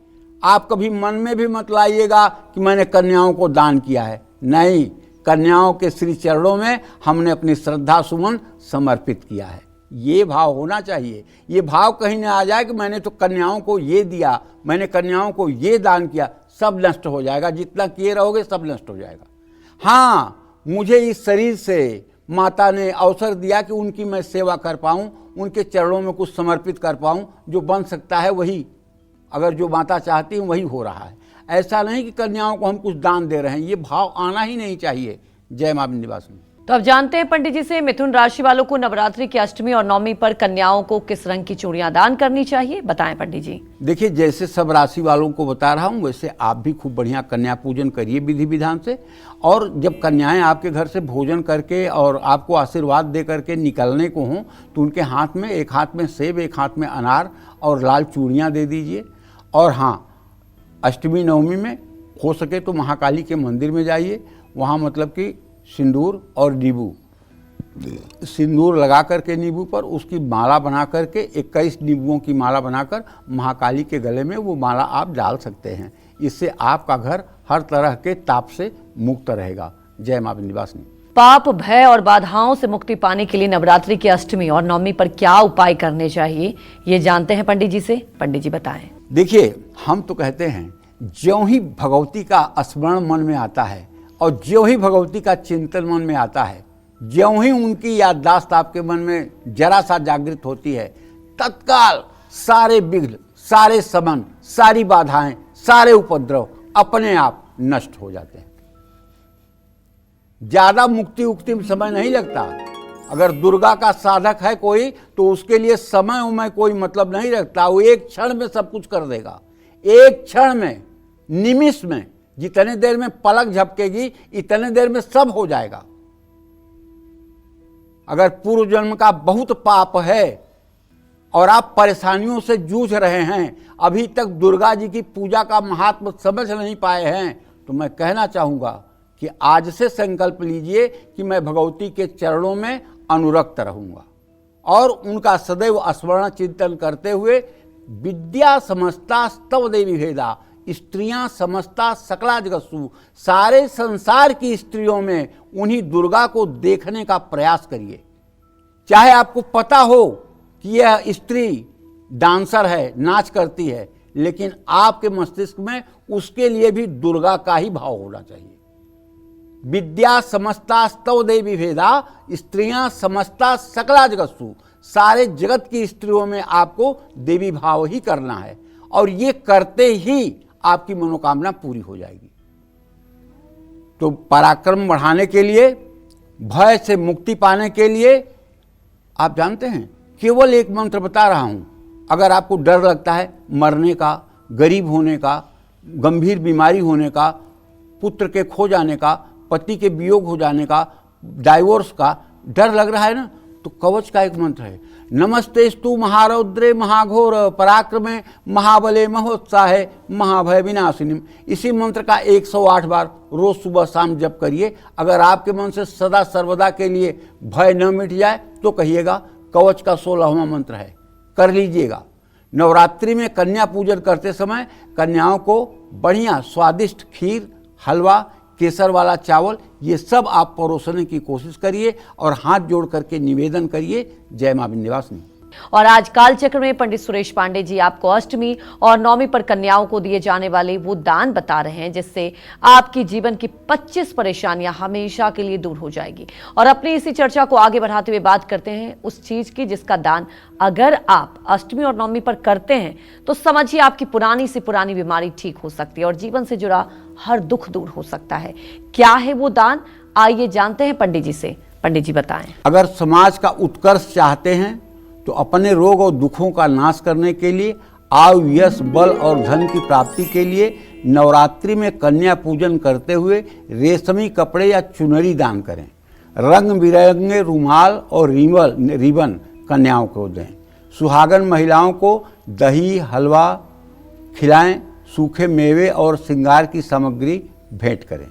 आप कभी मन में भी मत लाइएगा कि मैंने कन्याओं को दान किया है। नहीं, कन्याओं के श्री चरणों में हमने अपनी श्रद्धा सुमन समर्पित किया है। ये भाव होना चाहिए। ये भाव कहीं ना आ जाए कि मैंने तो कन्याओं को ये दिया, मैंने कन्याओं को ये दान किया, सब नष्ट हो जाएगा। जितना किए रहोगे सब नष्ट हो जाएगा। हाँ, मुझे इस शरीर से माता ने अवसर दिया कि उनकी मैं सेवा कर पाऊँ, उनके चरणों में कुछ समर्पित कर पाऊँ। जो बन सकता है वही, अगर जो माता चाहती है वही हो रहा है। ऐसा नहीं कि कन्याओं को हम कुछ दान दे रहे हैं, ये भाव आना ही नहीं चाहिए। जय मां विंध्यवासिनी। तो अब जानते हैं पंडित जी से, मिथुन राशि वालों को नवरात्रि की अष्टमी और नवमी पर कन्याओं को किस रंग की चूड़ियां दान करनी चाहिए, बताएं पंडित जी। देखिए, जैसे सब राशि वालों को बता रहा हूं, वैसे आप भी खूब बढ़िया कन्या पूजन करिए विधि विधान से। और जब कन्याएं आपके घर से भोजन करके और आपको आशीर्वाद दे करके निकलने को हों, तो उनके हाथ में, एक हाथ में सेब, एक हाथ में अनार और लाल चूड़ियाँ दे दीजिए। और हाँ, अष्टमी नवमी में हो सके तो महाकाली के मंदिर में जाइए। वहाँ मतलब कि सिंदूर और नींबू, सिंदूर लगा करके नींबू पर उसकी माला बना करके 21 नींबुओं की माला बनाकर महाकाली के गले में वो माला आप डाल सकते हैं। इससे आपका घर हर तरह के ताप से मुक्त रहेगा। जय मां विंध्यवासिनी। पाप, भय और बाधाओं से मुक्ति पाने के लिए नवरात्रि की अष्टमी और नवमी पर क्या उपाय करने चाहिए, ये जानते हैं पंडित जी से। पंडित जी बताएं। देखिए, हम तो कहते हैं ज्यों ही भगवती का स्मरण मन में आता है और ज्यों ही भगवती का चिंतन मन में आता है, ज्यों ही उनकी याददाश्त आपके मन में जरा सा जागृत होती है, तत्काल सारे विघ्न, सारे समन, सारी बाधाएं, सारे उपद्रव अपने आप नष्ट हो जाते हैं। ज्यादा मुक्ति उक्ति में समय नहीं लगता। अगर दुर्गा का साधक है कोई, तो उसके लिए समय उमय कोई मतलब नहीं रखता। वो एक क्षण में सब कुछ कर देगा। एक क्षण में, निमिष में, जितने देर में पलक झपकेगी इतने देर में सब हो जाएगा। अगर पूर्व जन्म का बहुत पाप है और आप परेशानियों से जूझ रहे हैं, अभी तक दुर्गा जी की पूजा का महात्म समझ नहीं पाए हैं, तो मैं कहना चाहूँगा कि आज से संकल्प लीजिए कि मैं भगवती के चरणों में अनुरक्त रहूँगा और उनका सदैव स्मरण चिंतन करते हुए विद्या समस्ता स्तव देवी भेदा, स्त्रियां समस्ता सकला जगत्सु, सारे संसार की स्त्रियों में उन्हीं दुर्गा को देखने का प्रयास करिए। चाहे आपको पता हो कि यह स्त्री डांसर है, नाच करती है, लेकिन आपके मस्तिष्क में उसके लिए भी दुर्गा का ही भाव होना चाहिए। विद्या समस्ता स्तव देवी भेदा, स्त्रियां समस्ता सकला जगत्सु, सारे जगत की स्त्रियों में आपको देवी भाव ही करना है और ये करते ही आपकी मनोकामना पूरी हो जाएगी। तो पराक्रम बढ़ाने के लिए, भय से मुक्ति पाने के लिए आप जानते हैं, केवल एक मंत्र बता रहा हूं। अगर आपको डर लगता है मरने का, गरीब होने का, गंभीर बीमारी होने का, पुत्र के खो जाने का, पति के वियोग हो जाने का, डाइवोर्स का डर लग रहा है ना, तो कवच का एक मंत्र है, नमस्तेस्तु महारौद्रे महाघोर पराक्रमे महाबले महोत्साहे महाभय विनाशिनी। इसी मंत्र का 108 बार रोज सुबह शाम जप करिए। अगर आपके मन से सदा सर्वदा के लिए भय न मिट जाए तो कहिएगा कवच का 16वां मंत्र है, कर लीजिएगा। नवरात्रि में कन्या पूजन करते समय कन्याओं को बढ़िया स्वादिष्ट खीर, हलवा, केसर वाला चावल, ये सब आप परोसने की कोशिश करिए और हाथ जोड़ करके निवेदन करिए। जय मां विंध्यवासिनी। और आज कालचक्र में पंडित सुरेश पांडे जी आपको अष्टमी और नवमी पर कन्याओं को दिए जाने वाले वो दान बता रहे हैं जिससे आपकी जीवन की 25 परेशानियां हमेशा के लिए दूर हो जाएगी। और अपनी इसी चर्चा को आगे बढ़ाते हुए बात करते हैं उस चीज की जिसका दान अगर आप अष्टमी और नवमी पर करते हैं तो समझिए आपकी पुरानी से पुरानी बीमारी ठीक हो सकती है और जीवन से जुड़ा हर दुख दूर हो सकता है। क्या है वो दान, आइए जानते हैं पंडित जी से। पंडित जी बताएं। अगर समाज का उत्कर्ष चाहते हैं तो अपने रोग और दुखों का नाश करने के लिए, आयु, यश, बल और धन की प्राप्ति के लिए नवरात्रि में कन्या पूजन करते हुए रेशमी कपड़े या चुनरी दान करें। रंग बिरंगे रुमाल और रिबन कन्याओं को दें। सुहागन महिलाओं को दही, हलवा खिलाएं। सूखे मेवे और श्रृंगार की सामग्री भेंट करें।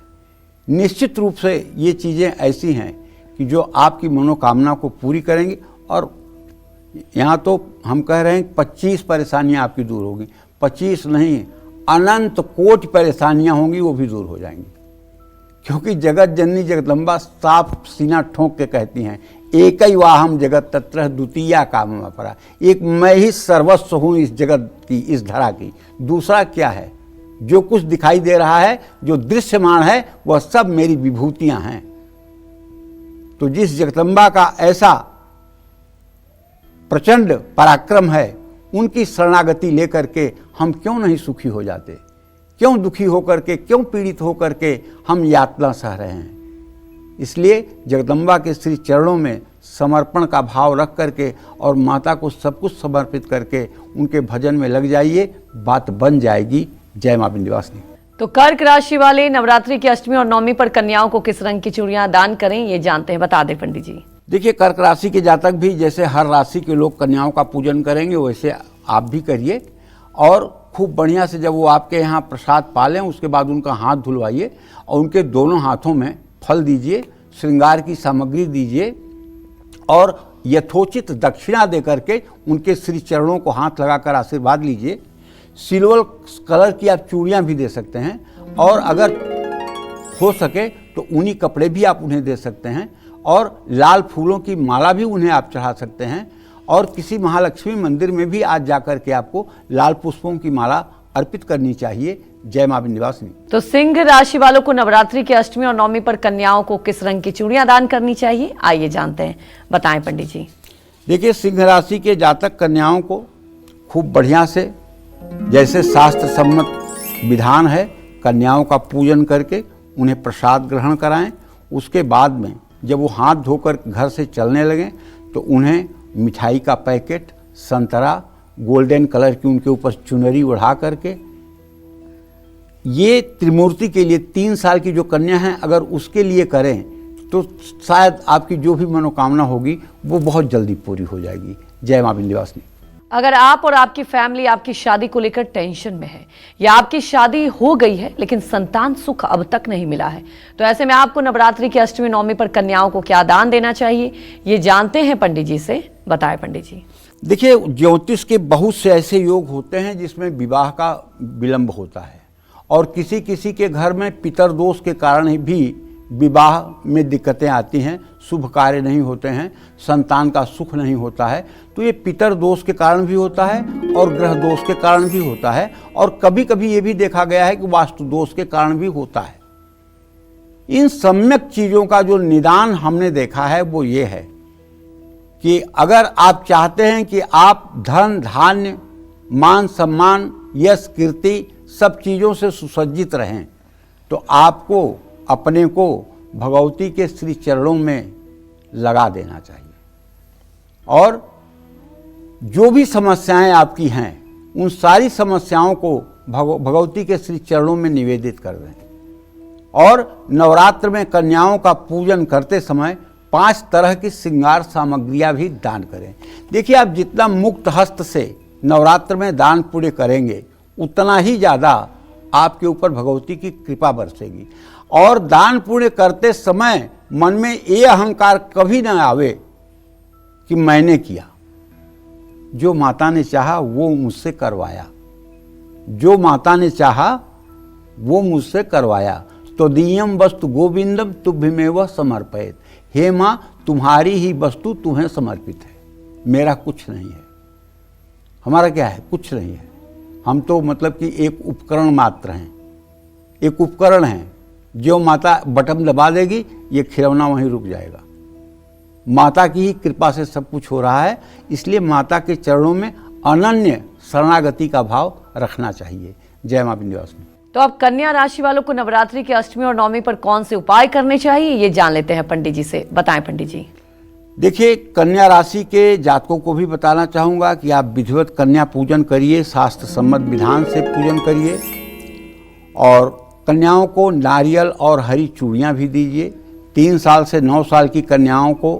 निश्चित रूप से ये चीज़ें ऐसी हैं कि जो आपकी मनोकामना को पूरी करेंगी। और यहाँ तो हम कह रहे हैं 25 परेशानियाँ आपकी दूर होगी, 25 नहीं, अनंत कोटि परेशानियाँ होंगी, वो भी दूर हो जाएंगी। क्योंकि जगत जननी जगदम्बा साफ सीना ठोंक के कहती हैं, एक ही वाहम जगत तत्र द्वितीया काम अपरा। एक मैं ही सर्वस्व हूँ इस जगत की, इस धरा की, दूसरा क्या है? जो कुछ दिखाई दे रहा है, जो दृश्यमान है, वह सब मेरी विभूतियाँ हैं। तो जिस जगदम्बा का ऐसा प्रचंड पराक्रम है, उनकी शरणागति लेकर के हम क्यों नहीं सुखी हो जाते? क्यों दुखी होकर के, क्यों पीड़ित होकर के हम यातना सह रहे हैं? इसलिए जगदम्बा के श्री चरणों में समर्पण का भाव रख करके और माता को सब कुछ समर्पित करके उनके भजन में लग जाइए, बात बन जाएगी। जय मां विंध्यवासिनी। तो कर्क राशि वाले नवरात्रि की अष्टमी और नवमी पर कन्याओं को किस रंग की चूड़ियां दान करें, ये जानते हैं, बता दें पंडित जी। देखिए, कर्क राशि के जातक भी जैसे हर राशि के लोग कन्याओं का पूजन करेंगे वैसे आप भी करिए। और खूब बढ़िया से जब वो आपके यहाँ प्रसाद पालें उसके बाद उनका हाथ धुलवाइए और उनके दोनों हाथों में फल दीजिए, श्रृंगार की सामग्री दीजिए और यथोचित दक्षिणा दे करके उनके श्री चरणों को हाथ लगाकर आशीर्वाद लीजिए। सिल्वर कलर की आप चूड़ियाँ भी दे सकते हैं और अगर हो सके तो ऊनी कपड़े भी आप उन्हें दे सकते हैं और लाल फूलों की माला भी उन्हें आप चढ़ा सकते हैं। और किसी महालक्ष्मी मंदिर में भी आज जाकर के आपको लाल पुष्पों की माला अर्पित करनी चाहिए। जय मां विंध्यवासिनी। तो सिंह राशि वालों को नवरात्रि की अष्टमी और नवमी पर कन्याओं को किस रंग की चूड़ियां दान करनी चाहिए, आइए जानते हैं, बताएं पंडित जी। देखिए, सिंह राशि के जातक कन्याओं को खूब बढ़िया से, जैसे शास्त्र सम्मत विधान है, कन्याओं का पूजन करके उन्हें प्रसाद ग्रहण कराएं। उसके बाद में जब वो हाथ धोकर घर से चलने लगें तो उन्हें मिठाई का पैकेट, संतरा, गोल्डन कलर की उनके ऊपर चुनरी ओढ़ा करके, ये त्रिमूर्ति के लिए 3 साल की जो कन्या है अगर उसके लिए करें तो शायद आपकी जो भी मनोकामना होगी वो बहुत जल्दी पूरी हो जाएगी। जय मां विंध्यवासिनी। अगर आप और आपकी फैमिली आपकी शादी को लेकर टेंशन में है या आपकी शादी हो गई है लेकिन संतान सुख अब तक नहीं मिला है, तो ऐसे में आपको नवरात्रि की अष्टमी नवमी पर कन्याओं को क्या दान देना चाहिए, ये जानते हैं पंडित जी से, बताएं पंडित जी। देखिए, ज्योतिष के बहुत से ऐसे योग होते हैं जिसमें विवाह का विलंब होता है और किसी किसी के घर में पितर दोष के कारण भी विवाह में दिक्कतें आती हैं, शुभ कार्य नहीं होते हैं, संतान का सुख नहीं होता है। तो ये पितर दोष के कारण भी होता है और ग्रह दोष के कारण भी होता है और कभी कभी ये भी देखा गया है कि वास्तु दोष के कारण भी होता है। इन सम्यक चीज़ों का जो निदान हमने देखा है वो ये है कि अगर आप चाहते हैं कि आप धन, धान्य, मान, सम्मान, यश, कीर्ति सब चीज़ों से सुसज्जित रहें तो आपको अपने को भगवती के श्री चरणों में लगा देना चाहिए और जो भी समस्याएं आपकी हैं उन सारी समस्याओं को भगवती के श्री चरणों में निवेदित कर दें। और नवरात्र में कन्याओं का पूजन करते समय 5 तरह की श्रृंगार सामग्रियां भी दान करें। देखिए, आप जितना मुक्त हस्त से नवरात्र में दान पुण्य करेंगे उतना ही ज़्यादा आपके ऊपर भगवती की कृपा बरसेगी। और दान पुण्य करते समय मन में ये अहंकार कभी न आवे कि मैंने किया, जो माता ने चाहा वो मुझसे करवाया, जो माता ने चाहा वो मुझसे करवाया। तो दीयम वस्तु गोविंदम तुभ्यमेव समर्पयेत। हे माँ, तुम्हारी ही वस्तु तुम्हें समर्पित है, मेरा कुछ नहीं है। हमारा क्या है? कुछ नहीं है। हम तो मतलब कि एक उपकरण मात्र हैं, एक उपकरण हैं। जो माता बटन दबा देगी ये खिलौना वहीं रुक जाएगा। माता की ही कृपा से सब कुछ हो रहा है, इसलिए माता के चरणों में अनन्य शरणागति का भाव रखना चाहिए। जय मां विंध्यवासिनी। तो अब कन्या राशि वालों को नवरात्रि के अष्टमी और नवमी पर कौन से उपाय करने चाहिए, ये जान लेते हैं पंडित जी से। बताएं पंडित जी। देखिए, कन्या राशि के जातकों को भी बताना चाहूँगा कि आप विधिवत कन्या पूजन करिए, शास्त्र सम्मत विधान से पूजन करिए और कन्याओं को नारियल और हरी चूड़ियाँ भी दीजिए। 3 साल से 9 साल की कन्याओं को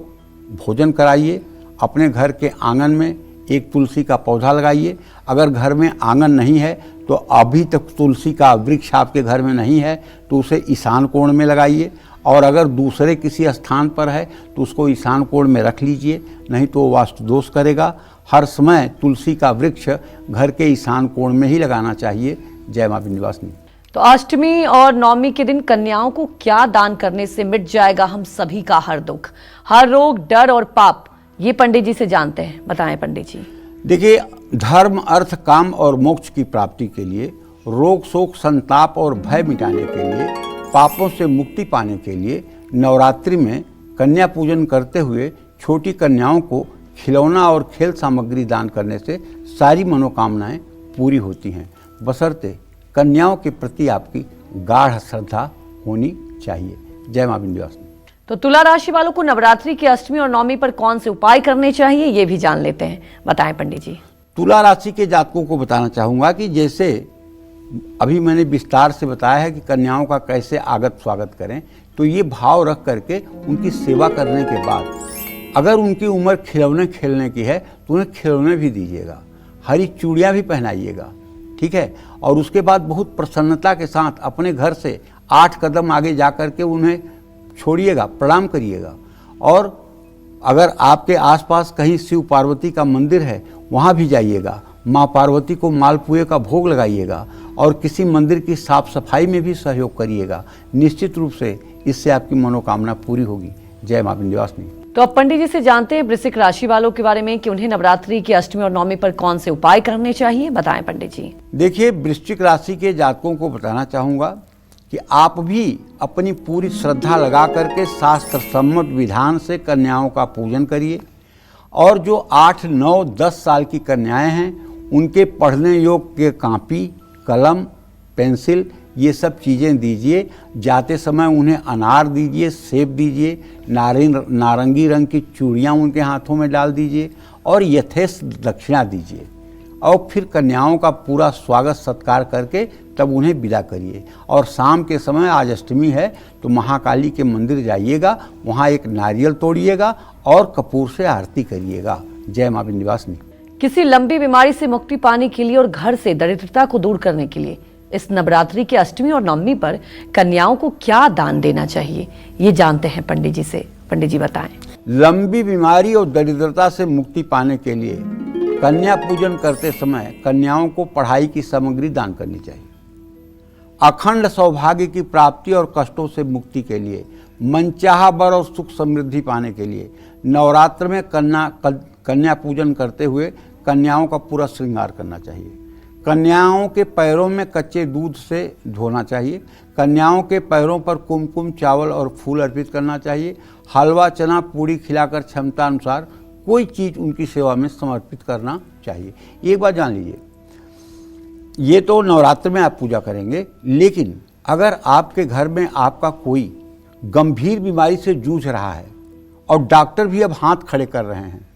भोजन कराइए। अपने घर के आंगन में एक तुलसी का पौधा लगाइए। अगर घर में आंगन नहीं है तो अभी तक तुलसी का वृक्ष आपके घर में नहीं है तो उसे ईशान कोण में लगाइए, और अगर दूसरे किसी स्थान पर है तो उसको ईशान कोण में रख लीजिए, नहीं तो वास्तु दोष करेगा। हर समय तुलसी का वृक्ष घर के ईशान कोण में ही लगाना चाहिए। जय मां विंध्यवासिनी। तो अष्टमी और नवमी के दिन कन्याओं को क्या दान करने से मिट जाएगा हम सभी का हर दुख, हर रोग, डर और पाप, ये पंडित जी से जानते हैं। बताएं पंडित जी। देखिए, धर्म, अर्थ, काम और मोक्ष की प्राप्ति के लिए, रोग, शोक, संताप और भय मिटाने के लिए, पापों से मुक्ति पाने के लिए नवरात्रि में कन्या पूजन करते हुए छोटी कन्याओं को खिलौना और खेल सामग्री दान करने से सारी मनोकामनाएं पूरी होती हैं, बशर्ते कन्याओं के प्रति आपकी गाढ़ श्रद्धा होनी चाहिए। जय मां विंध्यवासिनी। तो तुला राशि वालों को नवरात्रि की अष्टमी और नवमी पर कौन से उपाय करने चाहिए, ये भी जान लेते हैं। बताएं पंडित जी। तुला राशि के जातकों को बताना चाहूँगा कि जैसे अभी मैंने विस्तार से बताया है कि कन्याओं का कैसे आगत स्वागत करें, तो ये भाव रख करके उनकी सेवा करने के बाद अगर उनकी उम्र खिलौने खेलने की है तो उन्हें खिलौने भी दीजिएगा, हरी चूड़ियाँ भी पहनाइएगा, ठीक है। और उसके बाद बहुत प्रसन्नता के साथ अपने घर से 8 कदम आगे जा कर के उन्हें छोड़िएगा, प्रणाम करिएगा। और अगर आपके आसपास कहीं शिव पार्वती का मंदिर है वहाँ भी जाइएगा, माँ पार्वती को मालपुए का भोग लगाइएगा और किसी मंदिर की साफ सफाई में भी सहयोग करिएगा। निश्चित रूप से इससे आपकी मनोकामना पूरी होगी। जय मां विंध्यवासिनी। तो अब पंडित जी से जानते हैं वृश्चिक राशि वालों के बारे में कि उन्हें नवरात्रि की अष्टमी और नवमी पर कौन से उपाय करने चाहिए। बताएं पंडित जी। देखिए, वृश्चिक राशि के जातकों को बताना चाहूँगा कि आप भी अपनी पूरी श्रद्धा लगा करके शास्त्र सम्मत विधान से कन्याओं का पूजन करिए, और जो 8, 9, 10 साल की कन्याएं हैं उनके पढ़ने योग्य के कापी, कलम, पेंसिल, ये सब चीज़ें दीजिए। जाते समय उन्हें अनार दीजिए, सेब दीजिए, नारंगी रंग की चूड़ियाँ उनके हाथों में डाल दीजिए और यथेष्ट दक्षिणा दीजिए, और फिर कन्याओं का पूरा स्वागत सत्कार करके तब उन्हें विदा करिए। और शाम के समय, आज अष्टमी है, तो महाकाली के मंदिर जाइएगा, वहाँ एक नारियल तोड़िएगा और कपूर से आरती करिएगा। जय मां विंध्यवासिनी। किसी लंबी बीमारी से मुक्ति पाने के लिए और घर से दरिद्रता को दूर करने के लिए इस नवरात्रि के अष्टमी और नवमी पर कन्याओं को क्या दान देना चाहिए, ये जानते हैं पंडित जी से। पंडित जी बताएं। लंबी बीमारी और दरिद्रता से मुक्ति पाने के लिए कन्या पूजन करते समय कन्याओं को पढ़ाई की सामग्री दान करनी चाहिए। अखंड सौभाग्य की प्राप्ति और कष्टों से मुक्ति के लिए, मनचाहा वर और सुख समृद्धि पाने के लिए नवरात्र में कन्या पूजन करते हुए कन्याओं का पूरा श्रृंगार करना चाहिए। कन्याओं के पैरों में कच्चे दूध से धोना चाहिए। कन्याओं के पैरों पर कुमकुम, चावल और फूल अर्पित करना चाहिए। हलवा, चना, पूड़ी खिलाकर क्षमता अनुसार कोई चीज़ उनकी सेवा में समर्पित करना चाहिए। एक बात जान लीजिए, ये तो नवरात्र में आप पूजा करेंगे, लेकिन अगर आपके घर में आपका कोई गंभीर बीमारी से जूझ रहा है और डॉक्टर भी अब हाथ खड़े कर रहे हैं,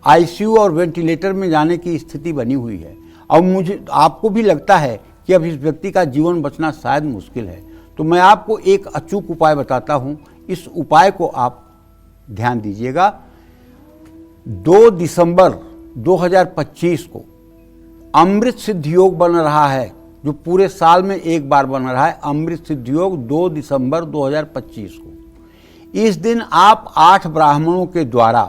आईसीयू और वेंटिलेटर में जाने की स्थिति बनी हुई है और आपको भी लगता है कि अब इस व्यक्ति का जीवन बचना शायद मुश्किल है, तो मैं आपको एक अचूक उपाय बताता हूं। इस उपाय को आप ध्यान दीजिएगा। 2 दिसंबर 2025 को अमृत सिद्धि योग बन रहा है, जो पूरे साल में एक बार बन रहा है। अमृत सिद्धि योग 2 दिसंबर 2025 को। इस दिन आप 8 ब्राह्मणों के द्वारा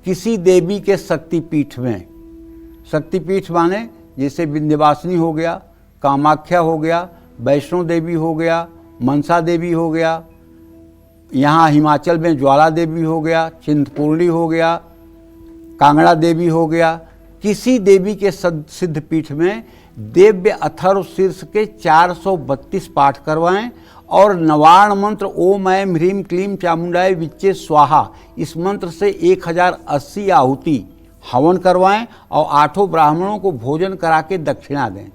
किसी देवी के शक्तिपीठ में, शक्तिपीठ माने जैसे विंध्यवासिनी हो गया, कामाख्या हो गया, वैष्णो देवी हो गया, मनसा देवी हो गया, यहाँ हिमाचल में ज्वाला देवी हो गया, चिंतपूर्णी हो गया, कांगड़ा देवी हो गया, किसी देवी के सिद्ध पीठ में दिव्य अथर्व शीर्ष के 432 पाठ करवाएं और नवार्ण मंत्र ओम ऐं ह्रीं क्लीं चामुंडाय विच्चे स्वाहा, इस मंत्र से 1080 आहुति हवन करवाएं और 8 ब्राह्मणों को भोजन करा के दक्षिणा दें।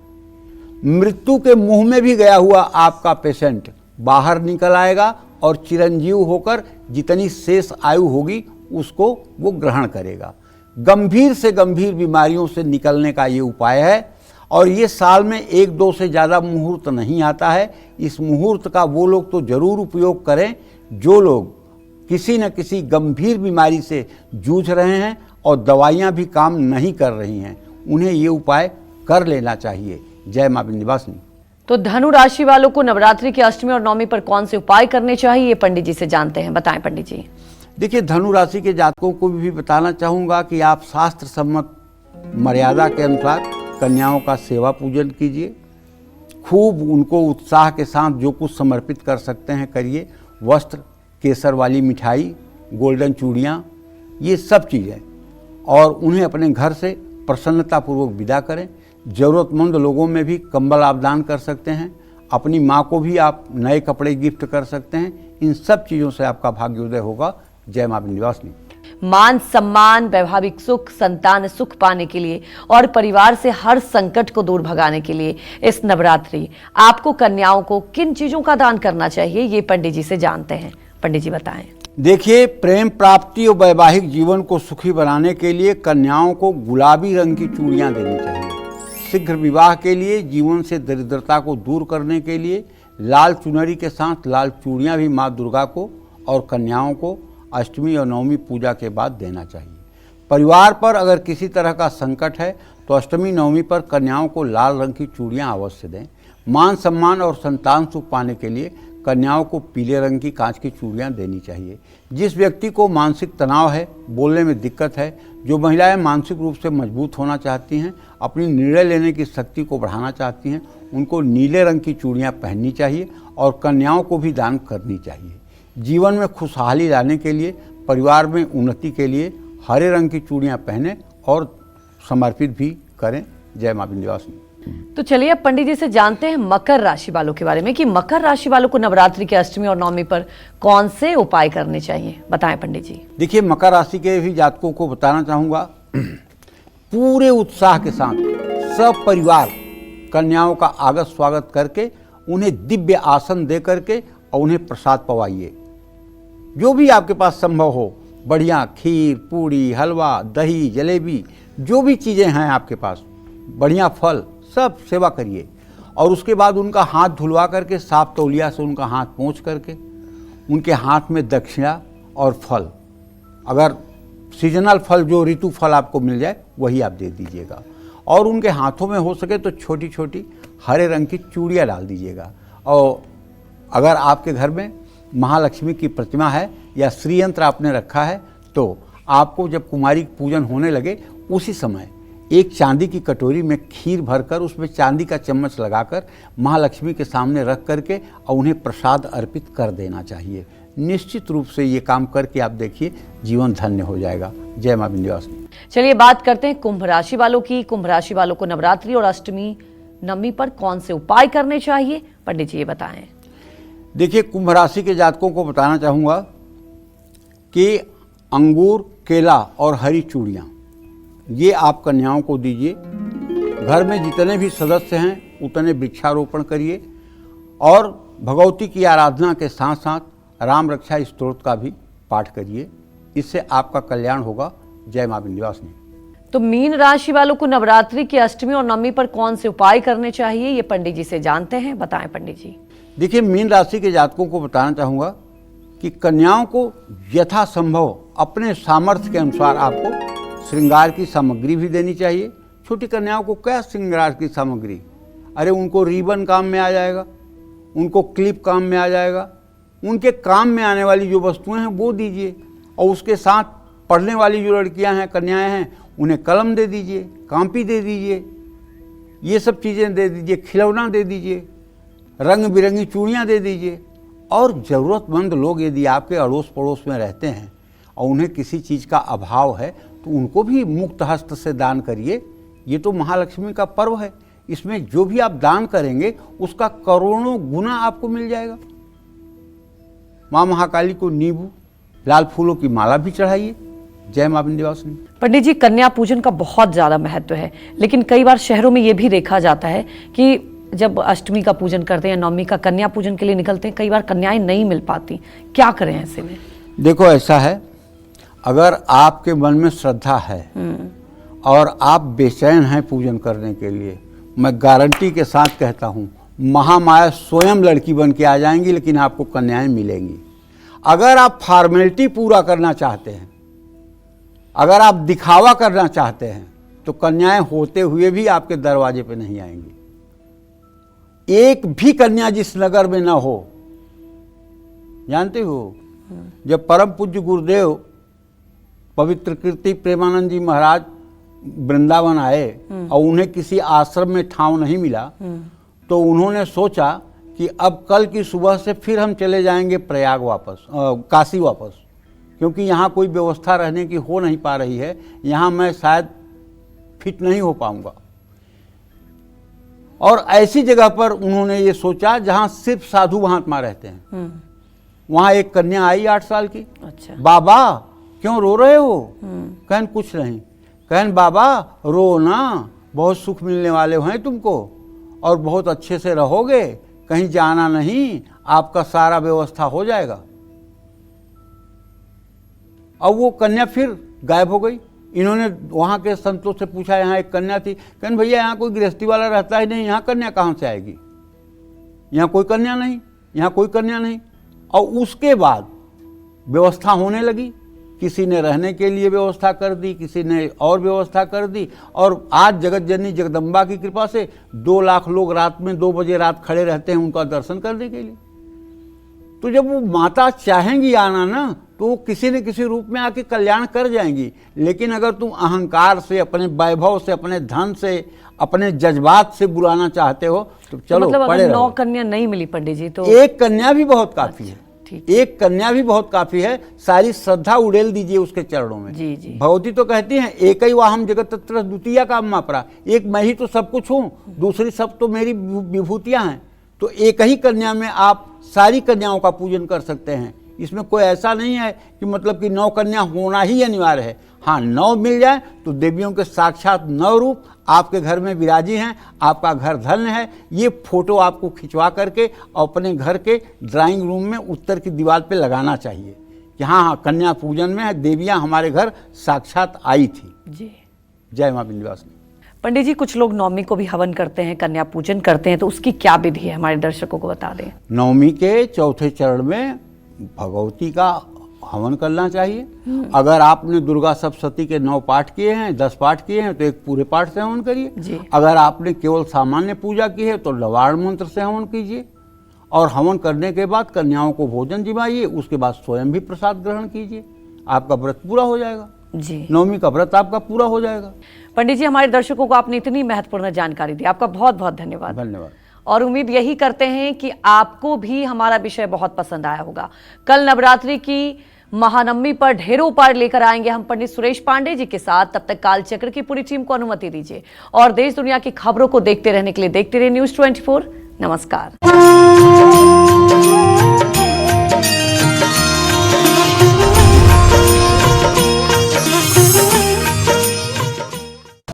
मृत्यु के मुंह में भी गया हुआ आपका पेशेंट बाहर निकल आएगा और चिरंजीव होकर जितनी शेष आयु होगी उसको वो ग्रहण करेगा। गंभीर से गंभीर बीमारियों से निकलने का ये उपाय है और ये साल में 1-2 से ज़्यादा मुहूर्त नहीं आता है। इस मुहूर्त का वो लोग तो ज़रूर उपयोग करें जो लोग किसी न किसी गंभीर बीमारी से जूझ रहे हैं और दवाइयाँ भी काम नहीं कर रही हैं, उन्हें ये उपाय कर लेना चाहिए। जय मां विंध्यवासिनी। तो धनु राशि वालों को नवरात्रि की अष्टमी और नवमी पर कौन से उपाय करने चाहिए, ये पंडित जी से जानते हैं। बताएं पंडित जी। देखिए, धनु राशि के जातकों को भी बताना चाहूँगा कि आप शास्त्र सम्मत मर्यादा के अनुसार कन्याओं का सेवा पूजन कीजिए। खूब उनको उत्साह के साथ जो कुछ समर्पित कर सकते हैं करिए। वस्त्र, केसर वाली मिठाई, गोल्डन चूड़ियाँ, ये सब चीज़ें, और उन्हें अपने घर से प्रसन्नतापूर्वक विदा करें। ज़रूरतमंद लोगों में भी कंबल आप दान कर सकते हैं। अपनी माँ को भी आप नए कपड़े गिफ्ट कर सकते हैं। इन सब चीज़ों से आपका भाग्योदय होगा। जय मां विंध्यवासिनी। मान सम्मान, वैवाहिक सुख, संतान सुख पाने के लिए और परिवार से हर संकट को दूर भगाने के लिए इस नवरात्रि आपको कन्याओं को किन चीजों का दान करना चाहिए, ये पंडित जी से जानते हैं। पंडित जी बताएं। देखिए, प्रेम प्राप्ति और वैवाहिक जीवन को सुखी बनाने के लिए कन्याओं को गुलाबी रंग की चूड़ियां देनी चाहिए। शीघ्र विवाह के लिए, जीवन से दरिद्रता को दूर करने के लिए लाल चुनरी के साथ लाल चूड़ियां भी माँ दुर्गा को और कन्याओं को अष्टमी और नवमी पूजा के बाद देना चाहिए। परिवार पर अगर किसी तरह का संकट है तो अष्टमी नवमी पर कन्याओं को लाल रंग की चूड़ियां अवश्य दें। मान सम्मान और संतान सुख पाने के लिए कन्याओं को पीले रंग की कांच की चूड़ियां देनी चाहिए। जिस व्यक्ति को मानसिक तनाव है, बोलने में दिक्कत है, जो महिलाएं मानसिक रूप से मजबूत होना चाहती हैं, अपनी निर्णय लेने की शक्ति को बढ़ाना चाहती हैं, उनको नीले रंग की चूड़ियां पहननी चाहिए और कन्याओं को भी दान करनी चाहिए। जीवन में खुशहाली लाने के लिए, परिवार में उन्नति के लिए हरे रंग की चूड़ियां पहने और समर्पित भी करें। जय मां विंध्यवासिनी। तो चलिए अब पंडित जी से जानते हैं मकर राशि वालों के बारे में कि मकर राशि वालों को नवरात्रि के अष्टमी और नवमी पर कौन से उपाय करने चाहिए। बताएं पंडित जी। देखिए, मकर राशि के भी जातकों को बताना चाहूँगा, पूरे उत्साह के साथ सब परिवार कन्याओं का आगत स्वागत करके उन्हें दिव्य आसन दे करके और उन्हें प्रसाद पवाइए। जो भी आपके पास संभव हो, बढ़िया खीर, पूड़ी, हलवा, दही, जलेबी, जो भी चीज़ें हैं आपके पास, बढ़िया फल, सब सेवा करिए। और उसके बाद उनका हाथ धुलवा करके साफ तौलिया से उनका हाथ पोंछ करके उनके हाथ में दक्षिणा और फल, अगर सीजनल फल जो ऋतु फल आपको मिल जाए वही आप दे दीजिएगा। और उनके हाथों में हो सके तो छोटी छोटी हरे रंग की चूड़ियाँ डाल दीजिएगा। और अगर आपके घर में महालक्ष्मी की प्रतिमा है या श्री यंत्र आपने रखा है तो आपको जब कुमारी पूजन होने लगे उसी समय एक चांदी की कटोरी में खीर भरकर उसमें चांदी का चम्मच लगाकर महालक्ष्मी के सामने रख करके और उन्हें प्रसाद अर्पित कर देना चाहिए। निश्चित रूप से ये काम करके आप देखिए, जीवन धन्य हो जाएगा। जय मां विंध्यवासिनी। चलिए बात करते हैं कुंभ राशि वालों की। कुंभ राशि वालों को नवरात्रि और अष्टमी नवमी पर कौन से उपाय करने चाहिए, पंडित जी ये बताएं। देखिए, कुंभ राशि के जातकों को बताना चाहूँगा कि अंगूर, केला और हरी चूड़ियाँ ये आप कन्याओं को दीजिए। घर में जितने भी सदस्य हैं उतने वृक्षारोपण करिए और भगवती की आराधना के साथ साथ राम रक्षा स्तोत्र का भी पाठ करिए, इससे आपका कल्याण होगा। जय मां विंध्यवासिनी। तो मीन राशि वालों को नवरात्रि की अष्टमी और नवमी पर कौन से उपाय करने चाहिए, ये पंडित जी से जानते हैं, बताएं पंडित जी। देखिए, मीन राशि के जातकों को बताना चाहूँगा कि कन्याओं को यथासंभव अपने सामर्थ्य के अनुसार आपको श्रृंगार की सामग्री भी देनी चाहिए। छोटी कन्याओं को क्या श्रृंगार की सामग्री, अरे उनको रिबन काम में आ जाएगा, उनको क्लिप काम में आ जाएगा, उनके काम में आने वाली जो वस्तुएं हैं वो दीजिए। और उसके साथ पढ़ने वाली जो लड़कियां हैं, कन्याएं हैं, उन्हें कलम दे दीजिए, कांपी दे दीजिए, ये सब चीज़ें दे दीजिए, खिलौना दे दीजिए, रंग बिरंगी चूड़ियाँ दे दीजिए। और ज़रूरतमंद लोग यदि आपके अड़ोस पड़ोस में रहते हैं और उन्हें किसी चीज़ का अभाव है तो उनको भी मुक्त हस्त से दान करिए। ये तो महालक्ष्मी का पर्व है, इसमें जो भी आप दान करेंगे उसका करोड़ों गुना आपको मिल जाएगा। माँ महाकाली को नींबू लाल फूलों की माला भी चढ़ाइए। जय मां विंध्यवासिनी। पंडित जी, कन्या पूजन का बहुत ज्यादा महत्व है, लेकिन कई बार शहरों में ये भी देखा जाता है कि जब अष्टमी का पूजन करते हैं, नवमी का कन्या पूजन के लिए निकलते हैं, कई बार कन्याएं नहीं मिल पाती, क्या करें ऐसे में? देखो, ऐसा है, अगर आपके मन में श्रद्धा है और आप बेचैन हैं पूजन करने के लिए, मैं गारंटी के साथ कहता हूँ महामाया स्वयं लड़की बन के आ जाएंगी, लेकिन आपको कन्याएं मिलेंगी। अगर आप फॉर्मेलिटी पूरा करना चाहते हैं, अगर आप दिखावा करना चाहते हैं, तो कन्याएं होते हुए भी आपके दरवाजे पे नहीं आएंगी। एक भी कन्या जिस नगर में ना हो, जानते हो, जब परम पूज्य गुरुदेव पवित्र कीर्ति प्रेमानंद जी महाराज वृंदावन आए और उन्हें किसी आश्रम में ठाव नहीं मिला, तो उन्होंने सोचा कि अब कल की सुबह से फिर हम चले जाएंगे प्रयाग वापस, काशी वापस, क्योंकि यहाँ कोई व्यवस्था रहने की हो नहीं पा रही है, यहाँ मैं शायद फिट नहीं हो पाऊंगा। और ऐसी जगह पर उन्होंने ये सोचा जहाँ सिर्फ साधु महात्मा रहते हैं। वहाँ एक कन्या आई 8 साल की। अच्छा। बाबा क्यों रो रहे हो? कहन कुछ नहीं। कहन बाबा रो ना, बहुत सुख मिलने वाले हैं तुमको और बहुत अच्छे से रहोगे, कहीं जाना नहीं, आपका सारा व्यवस्था हो जाएगा। अब वो कन्या फिर गायब हो गई। इन्होंने वहाँ के संतों से पूछा, यहाँ एक कन्या थी। कहन भैया यहाँ कोई गृहस्थी वाला रहता ही नहीं, यहाँ कन्या कहाँ से आएगी? यहाँ कोई कन्या नहीं, यहाँ कोई कन्या नहीं। और उसके बाद व्यवस्था होने लगी, किसी ने रहने के लिए व्यवस्था कर दी, किसी ने और व्यवस्था कर दी, और आज जगत जननी जगदम्बा की कृपा से 2 लाख लोग रात में 2 बजे रात खड़े रहते हैं उनका दर्शन करने के लिए। तो जब वो माता चाहेंगी आना ना, तो वो किसी न किसी रूप में आके कल्याण कर जाएंगी। लेकिन अगर तुम अहंकार से, अपने वैभव से, अपने धन से, अपने जज्बात से बुलाना चाहते हो तो चलो मतलब पड़े अगर रहो। 9 कन्या नहीं मिली पंडित जी तो एक कन्या भी बहुत काफी है। ठीक। एक कन्या भी बहुत काफी है। सारी श्रद्धा उड़ेल दीजिए उसके चरणों में। जी जी। भगवती तो कहती हैं एक ही वाहम जगत तत्र द्वितीया काम मापरा, एक मैं ही तो सब कुछ हूँ, दूसरी सब तो मेरी विभूतियां हैं। तो एक ही कन्या में आप सारी कन्याओं का पूजन कर सकते हैं। इसमें कोई ऐसा नहीं है कि मतलब कि 9 कन्या होना ही अनिवार्य है। हाँ, 9 मिल जाए तो देवियों के साक्षात 9 रूप आपके घर में विराजी हैं, आपका घर धन्य है। ये फोटो आपको खिंचवा करके अपने घर के ड्राइंग रूम में उत्तर की दीवार पे लगाना चाहिए कि हाँ, कन्या पूजन में देवियाँ हमारे घर साक्षात आई थी। जी। जय मां विंध्यवासिनी। पंडित जी, कुछ लोग नवमी को भी हवन करते हैं, कन्या पूजन करते हैं, तो उसकी क्या विधि है, हमारे दर्शकों को बता दें। नवमी के चौथे चरण में भगवती का हवन करना चाहिए। अगर आपने दुर्गा सप्तशती के 9 पाठ किए हैं, 10 पाठ किए हैं, तो एक पूरे पाठ से हवन करिए। अगर आपने केवल सामान्य पूजा की है तो लवाड़ मंत्र से हवन कीजिए। और हवन करने के बाद कन्याओं को भोजन जिमाइए, उसके बाद स्वयं भी प्रसाद ग्रहण कीजिए, आपका व्रत पूरा हो जाएगा। जी, नवमी का व्रत आपका पूरा हो जाएगा। पंडित जी, हमारे दर्शकों को आपने इतनी महत्वपूर्ण जानकारी दी, आपका बहुत बहुत धन्यवाद। धन्यवाद। और उम्मीद यही करते हैं कि आपको भी हमारा विषय बहुत पसंद आया होगा। कल नवरात्रि की महानवमी पर ढेरों उपाय लेकर आएंगे हम पंडित सुरेश पांडे जी के साथ। तब तक कालचक्र की पूरी टीम को अनुमति दीजिए और देश दुनिया की खबरों को देखते रहने के लिए देखते रहिए News 24। नमस्कार।